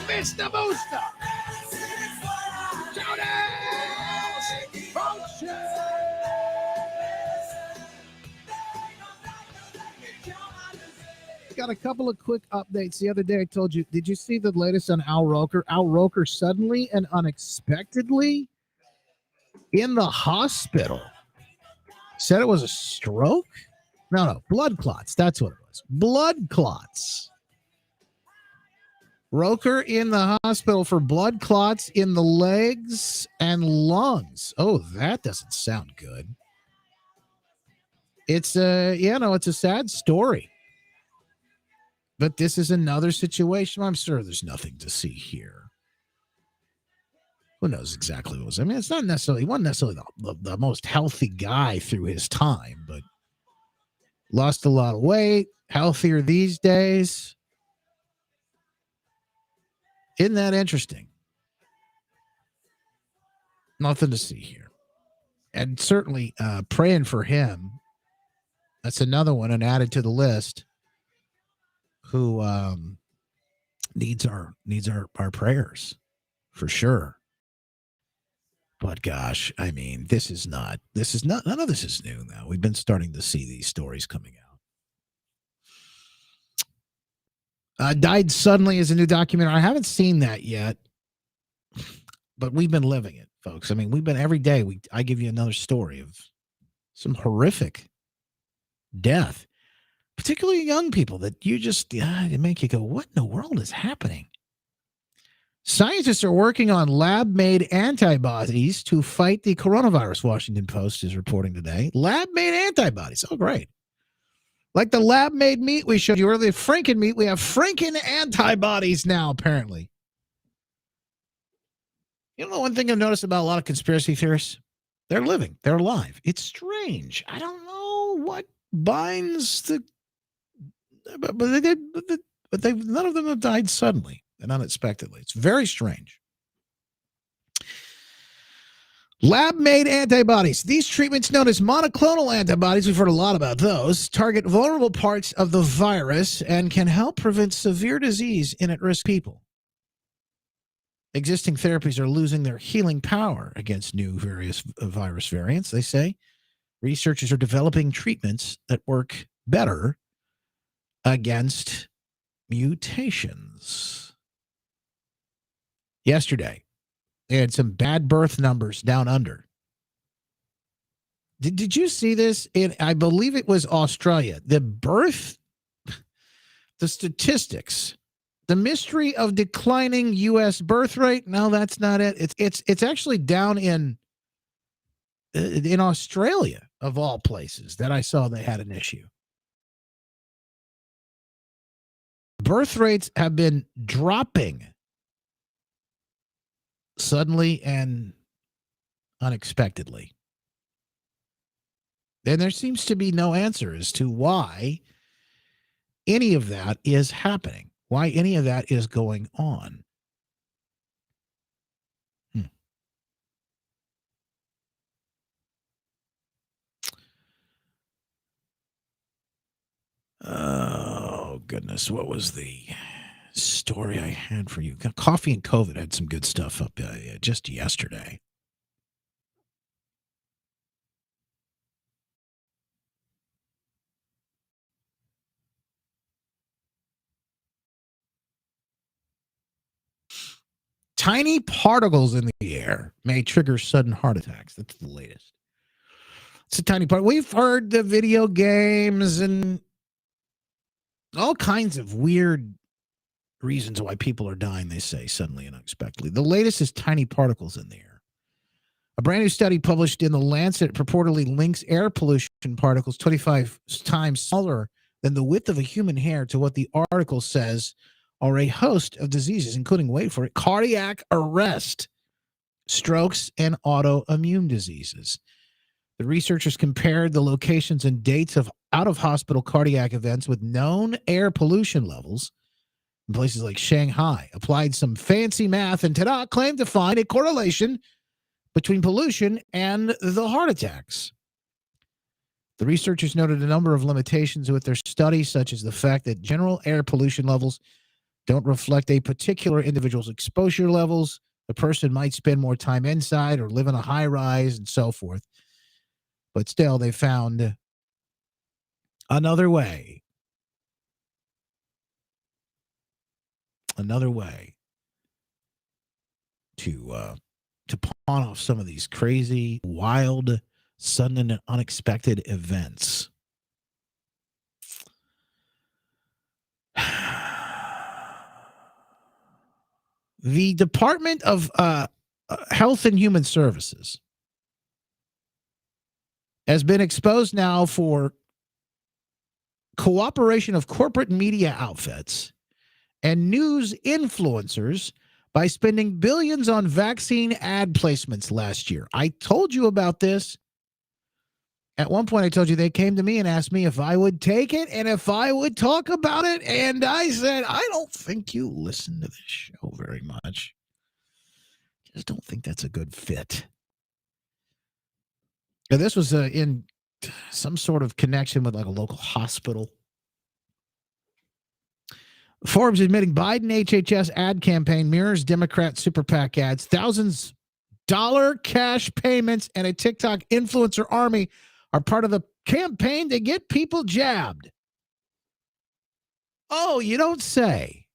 Mr. Booster, Tony Function. Got a couple of quick updates. The other day I told you, did you see the latest on Al Roker? Al Roker suddenly and unexpectedly in the hospital. Said it was a stroke? No, blood clots. That's what it was. Blood clots. Roker in the hospital for blood clots in the legs and lungs. Oh, that doesn't sound good. It's it's a sad story. But this is another situation. I'm sure there's nothing to see here. Who knows exactly what it was? I mean, he wasn't necessarily the most healthy guy through his time, but lost a lot of weight, healthier these days. Isn't that interesting? Nothing to see here. And certainly praying for him. That's another one and added to the list who needs our prayers for sure. But gosh, I mean, none of this is new now. We've been starting to see these stories coming out. Died Suddenly is a new documentary. I haven't seen that yet, but we've been living it, folks. I mean, we've been every day. I give you another story of some horrific death, particularly young people that you just, it make you go, what in the world is happening? Scientists are working on lab-made antibodies to fight the coronavirus, Washington Post is reporting today. Lab-made antibodies. Oh, great. Like the lab-made meat we showed you earlier, Franken meat, we have Franken antibodies now, apparently. You know, one thing I've noticed about a lot of conspiracy theorists? They're living. They're alive. It's strange. I don't know what binds the... But none of them have died suddenly. and unexpectedly. It's very strange. Lab-made antibodies. These treatments, known as monoclonal antibodies, we've heard a lot about those, target vulnerable parts of the virus and can help prevent severe disease in at-risk people. Existing therapies are losing their healing power against new various virus variants, they say. Researchers are developing treatments that work better against mutations. Yesterday, they had some bad birth numbers down under. Did you see this? I believe it was Australia. The statistics, the mystery of declining U.S. birth rate. No, that's not it. It's actually down in Australia, of all places, that I saw they had an issue. Birth rates have been dropping suddenly and unexpectedly. And there seems to be no answer as to why any of that is happening, why any of that is going on. Oh, goodness. What was the story I had for you? Coffee and COVID had some good stuff up just yesterday. Tiny particles in the air may trigger sudden heart attacks. That's the latest. It's a tiny part. We've heard the video games and all kinds of weird reasons why people are dying, they say, suddenly and unexpectedly. The latest is tiny particles in the air. A brand new study published in The Lancet purportedly links air pollution particles 25 times smaller than the width of a human hair to what the article says are a host of diseases, including, wait for it, cardiac arrest, strokes, and autoimmune diseases. The researchers compared the locations and dates of out-of-hospital cardiac events with known air pollution levels in places like Shanghai, applied some fancy math, and ta-da, claimed to find a correlation between pollution and the heart attacks. The researchers noted a number of limitations with their study, such as the fact that general air pollution levels don't reflect a particular individual's exposure levels. The person might spend more time inside or live in a high rise and so forth. But still, they found another way to pawn off some of these crazy, wild, sudden, and unexpected events. The Department of Health and Human Services has been exposed now for cooperation of corporate media outfits and news influencers by spending billions on vaccine ad placements last year. I told you about this. At one point, I told you they came to me and asked me if I would take it and if I would talk about it. And I said, I don't think you listen to this show very much. Just don't think that's a good fit. Now, this was in some sort of connection with like a local hospital. Forbes admitting Biden HHS ad campaign mirrors Democrat super PAC ads, thousands dollar cash payments, and a TikTok influencer army are part of the campaign to get people jabbed. Oh, you don't say.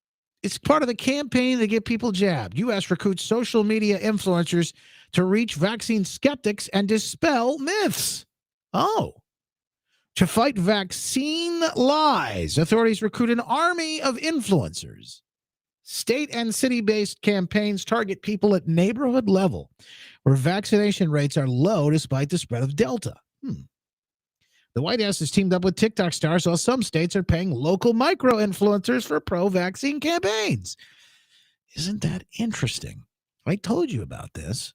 It's part of the campaign to get people jabbed. U.S. recruits social media influencers to reach vaccine skeptics and dispel myths. Oh. To fight vaccine lies, authorities recruit an army of influencers. State and city-based campaigns target people at neighborhood level where vaccination rates are low despite the spread of Delta. The White House has teamed up with TikTok stars while some states are paying local micro-influencers for pro-vaccine campaigns. Isn't that interesting? I told you about this.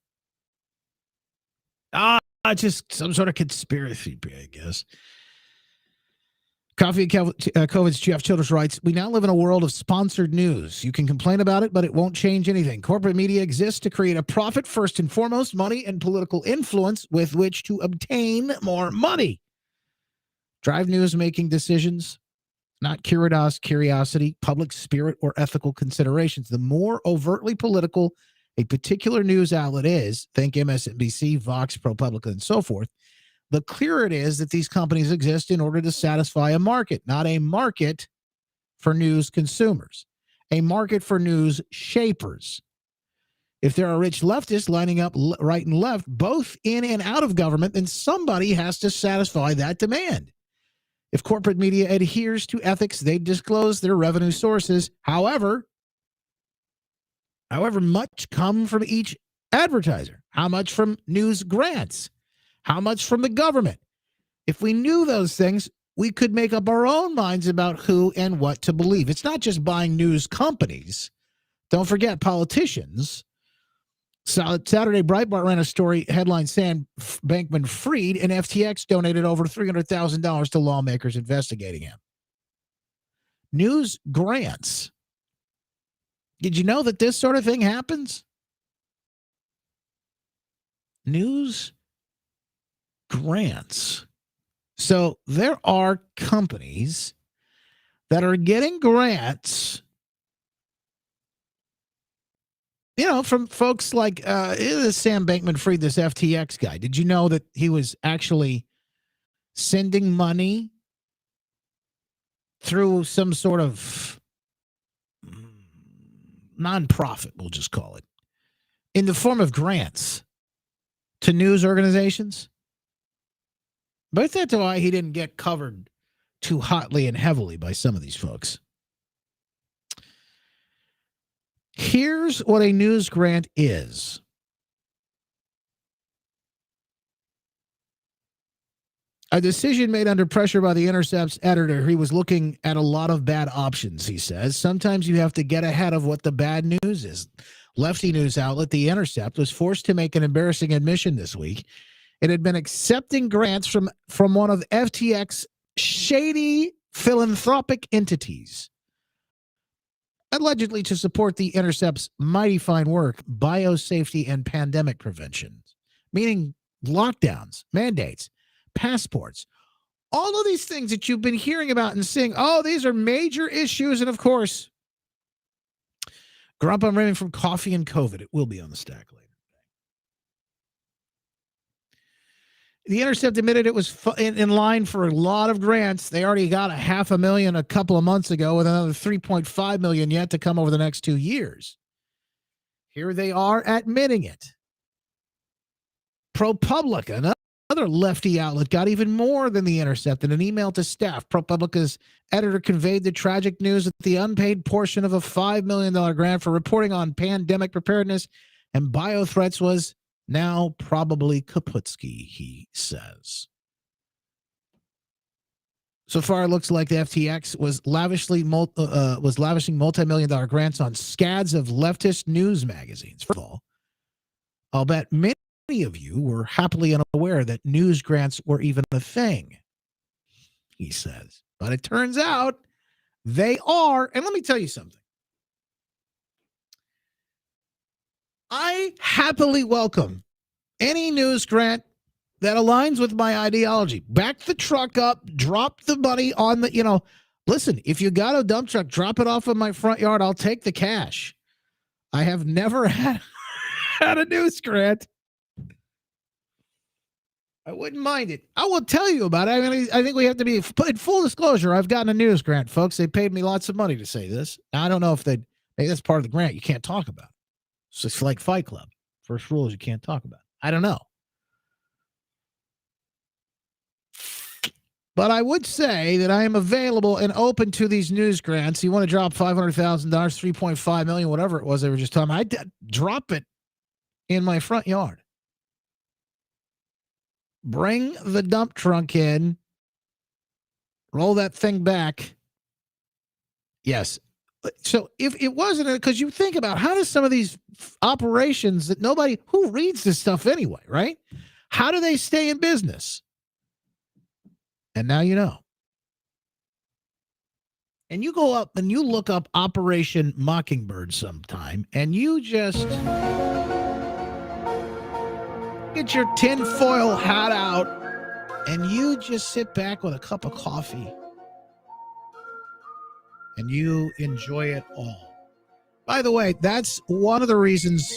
Just some sort of conspiracy, I guess. Coffee and COVID's Jeff Childers writes, we now live in a world of sponsored news. You can complain about it, but it won't change anything. Corporate media exists to create a profit first and foremost, money and political influence with which to obtain more money. Drive news-making decisions, not curiosity, public spirit, or ethical considerations. The more overtly political a particular news outlet is, think MSNBC, Vox, ProPublica, and so forth, the clearer it is that these companies exist in order to satisfy a market, not a market for news consumers, a market for news shapers. If there are rich leftists lining up right and left, both in and out of government, then somebody has to satisfy that demand. If corporate media adheres to ethics, they disclose their revenue sources. However, much come from each advertiser. How much from news grants? How much from the government? If we knew those things, we could make up our own minds about who and what to believe. It's not just buying news companies. Don't forget politicians. Saturday Breitbart ran a story headline Sam Bankman-Fried, and FTX donated over $300,000 to lawmakers investigating him. News grants. Did you know that this sort of thing happens? News grants. So there are companies that are getting grants, from folks like this Sam Bankman-Fried, this FTX guy. Did you know that he was actually sending money through some sort of nonprofit, we'll just call it, in the form of grants to news organizations? But that's why he didn't get covered too hotly and heavily by some of these folks. Here's what a news grant is. A decision made under pressure by The Intercept's editor. He was looking at a lot of bad options, he says. Sometimes you have to get ahead of what the bad news is. Lefty news outlet The Intercept was forced to make an embarrassing admission this week. It had been accepting grants from one of FTX's shady philanthropic entities, allegedly to support The Intercept's mighty fine work, biosafety and pandemic prevention, meaning lockdowns, mandates, passports, all of these things that you've been hearing about and seeing. Oh, these are major issues. And of course, Grump, I'm running from coffee and COVID. It will be on the stack later. The Intercept admitted it was in line for a lot of grants. They already got $500,000 a couple of months ago, with another $3.5 million yet to come over the next 2 years. Here they are admitting it. ProPublica, another lefty outlet, got even more than The Intercept. In an email to staff, ProPublica's editor conveyed the tragic news that the unpaid portion of a $5 million grant for reporting on pandemic preparedness and bio threats was now probably Kaputsky, he says. So far, it looks like the FTX was lavishing multi-million-dollar grants on scads of leftist news magazines. First of all, I'll bet many of you were happily unaware that news grants were even a thing, he says. But it turns out they are. And let me tell you something. I happily welcome any news grant that aligns with my ideology. Back the truck up, drop the money on the, listen, if you got a dump truck, drop it off in my front yard. I'll take the cash. I have never had a news grant. I wouldn't mind it. I will tell you about it. I mean, I think we have to be in full disclosure. I've gotten a news grant, folks. They paid me lots of money to say this. Now, I don't know if maybe that's part of the grant. You can't talk about it. So it's like Fight Club. First rule is you can't talk about it. I don't know. But I would say that I am available and open to these news grants. You want to drop $500,000, $3.5 million, whatever it was they were just talking about, I'd drop it in my front yard. Bring the dump trunk in. Roll that thing back. Yes. So if it wasn't, because you think about how does some of these operations that who reads this stuff anyway, right? How do they stay in business? And now you know. and you go up and you look up Operation Mockingbird sometime, and you just get your tinfoil hat out, and you just sit back with a cup of coffee, and you enjoy it all. By the way, that's one of the reasons,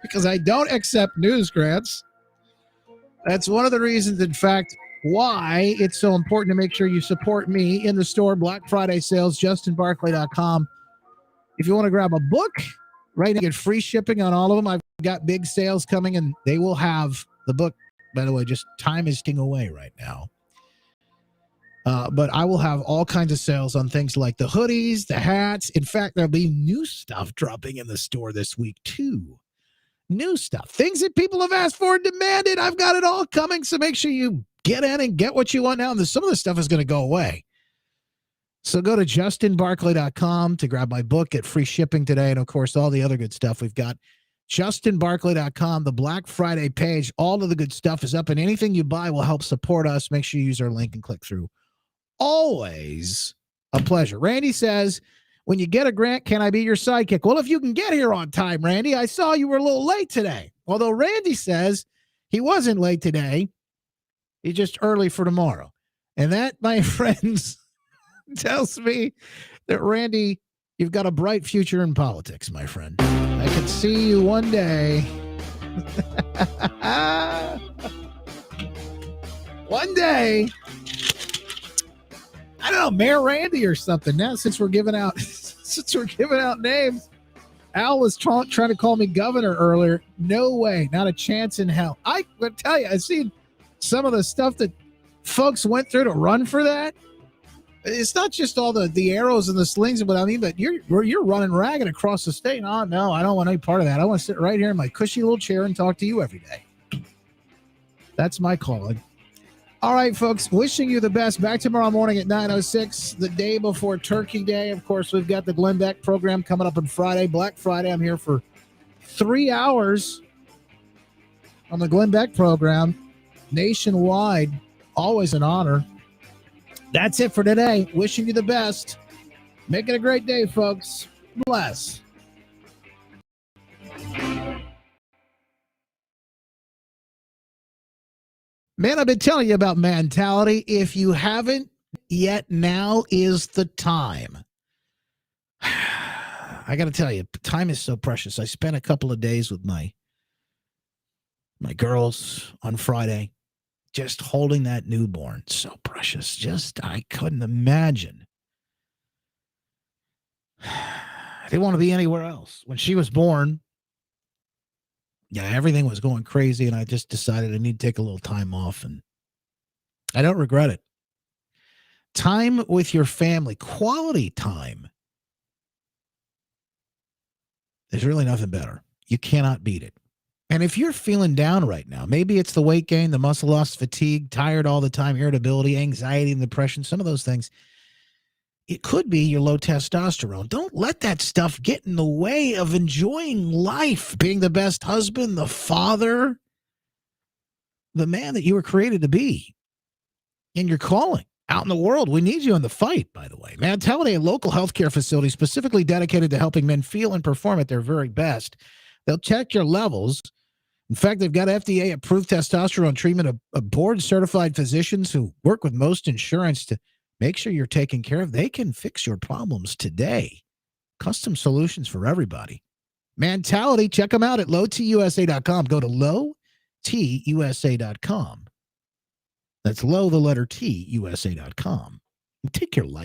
because I don't accept news grants. That's one of the reasons, in fact, why it's so important to make sure you support me in the store. Black Friday sales, justinbarclay.com. If you want to grab a book, right now, get free shipping on all of them. I've got big sales coming, and they will have the book. By the way, just time is ticking away right now. But I will have all kinds of sales on things like the hoodies, the hats. In fact, there'll be new stuff dropping in the store this week, too. New stuff. Things that people have asked for and demanded. I've got it all coming, so make sure you get in and get what you want now. And some of the stuff is going to go away. So go to justinbarclay.com to grab my book, get free shipping today, and, of course, all the other good stuff we've got. justinbarclay.com, the Black Friday page. All of the good stuff is up, and anything you buy will help support us. Make sure you use our link and click through. Always a pleasure. Randy says, when you get a grant, can I be your sidekick? Well, if you can get here on time, Randy. I saw you were a little late today. Although Randy says he wasn't late today. He's just early for tomorrow. And that, my friends, tells me that, Randy, you've got a bright future in politics, my friend. I can see you one day. One day. I don't know, Mayor Randy or something. Now, since we're giving out names, Al was trying to call me governor earlier. No way, not a chance in hell. I would tell you, I've seen some of the stuff that folks went through to run for that. It's not just all the arrows and the slings, but I mean, but you're running ragged across the state. Oh no, I don't want any part of that. I want to sit right here in my cushy little chair and talk to you every day. That's my calling. All right, folks, wishing you the best. Back tomorrow morning at 9:06, the day before Turkey Day. Of course, we've got the Glenn Beck program coming up on Friday, Black Friday. I'm here for 3 hours on the Glenn Beck program, nationwide. Always an honor. That's it for today. Wishing you the best. Make it a great day, folks. Bless. Man, I've been telling you about mentality. If you haven't yet, now is the time. I got to tell you, time is so precious. I spent a couple of days with my girls on Friday, just holding that newborn. So precious. I couldn't imagine. I didn't want to be anywhere else. When she was born, everything was going crazy, and I just decided I need to take a little time off, and I don't regret it. Time with your family, quality time. There's really nothing better. You cannot beat it. And if you're feeling down right now, maybe it's the weight gain, the muscle loss, fatigue, tired all the time, irritability, anxiety, and depression, some of those things. It could be your low testosterone. Don't let that stuff get in the way of enjoying life, being the best husband, the father, the man that you were created to be in your calling. Out in the world, we need you in the fight, by the way. Mentality, a local healthcare facility specifically dedicated to helping men feel and perform at their very best. They'll check your levels. In fact, they've got FDA-approved testosterone treatment, a board-certified physicians who work with most insurance to make sure you're taken care of. They can fix your problems today. Custom solutions for everybody. Mentality, check them out at lowtusa.com. Go to lowtusa.com. That's low, the letter T, USA.com. Take your life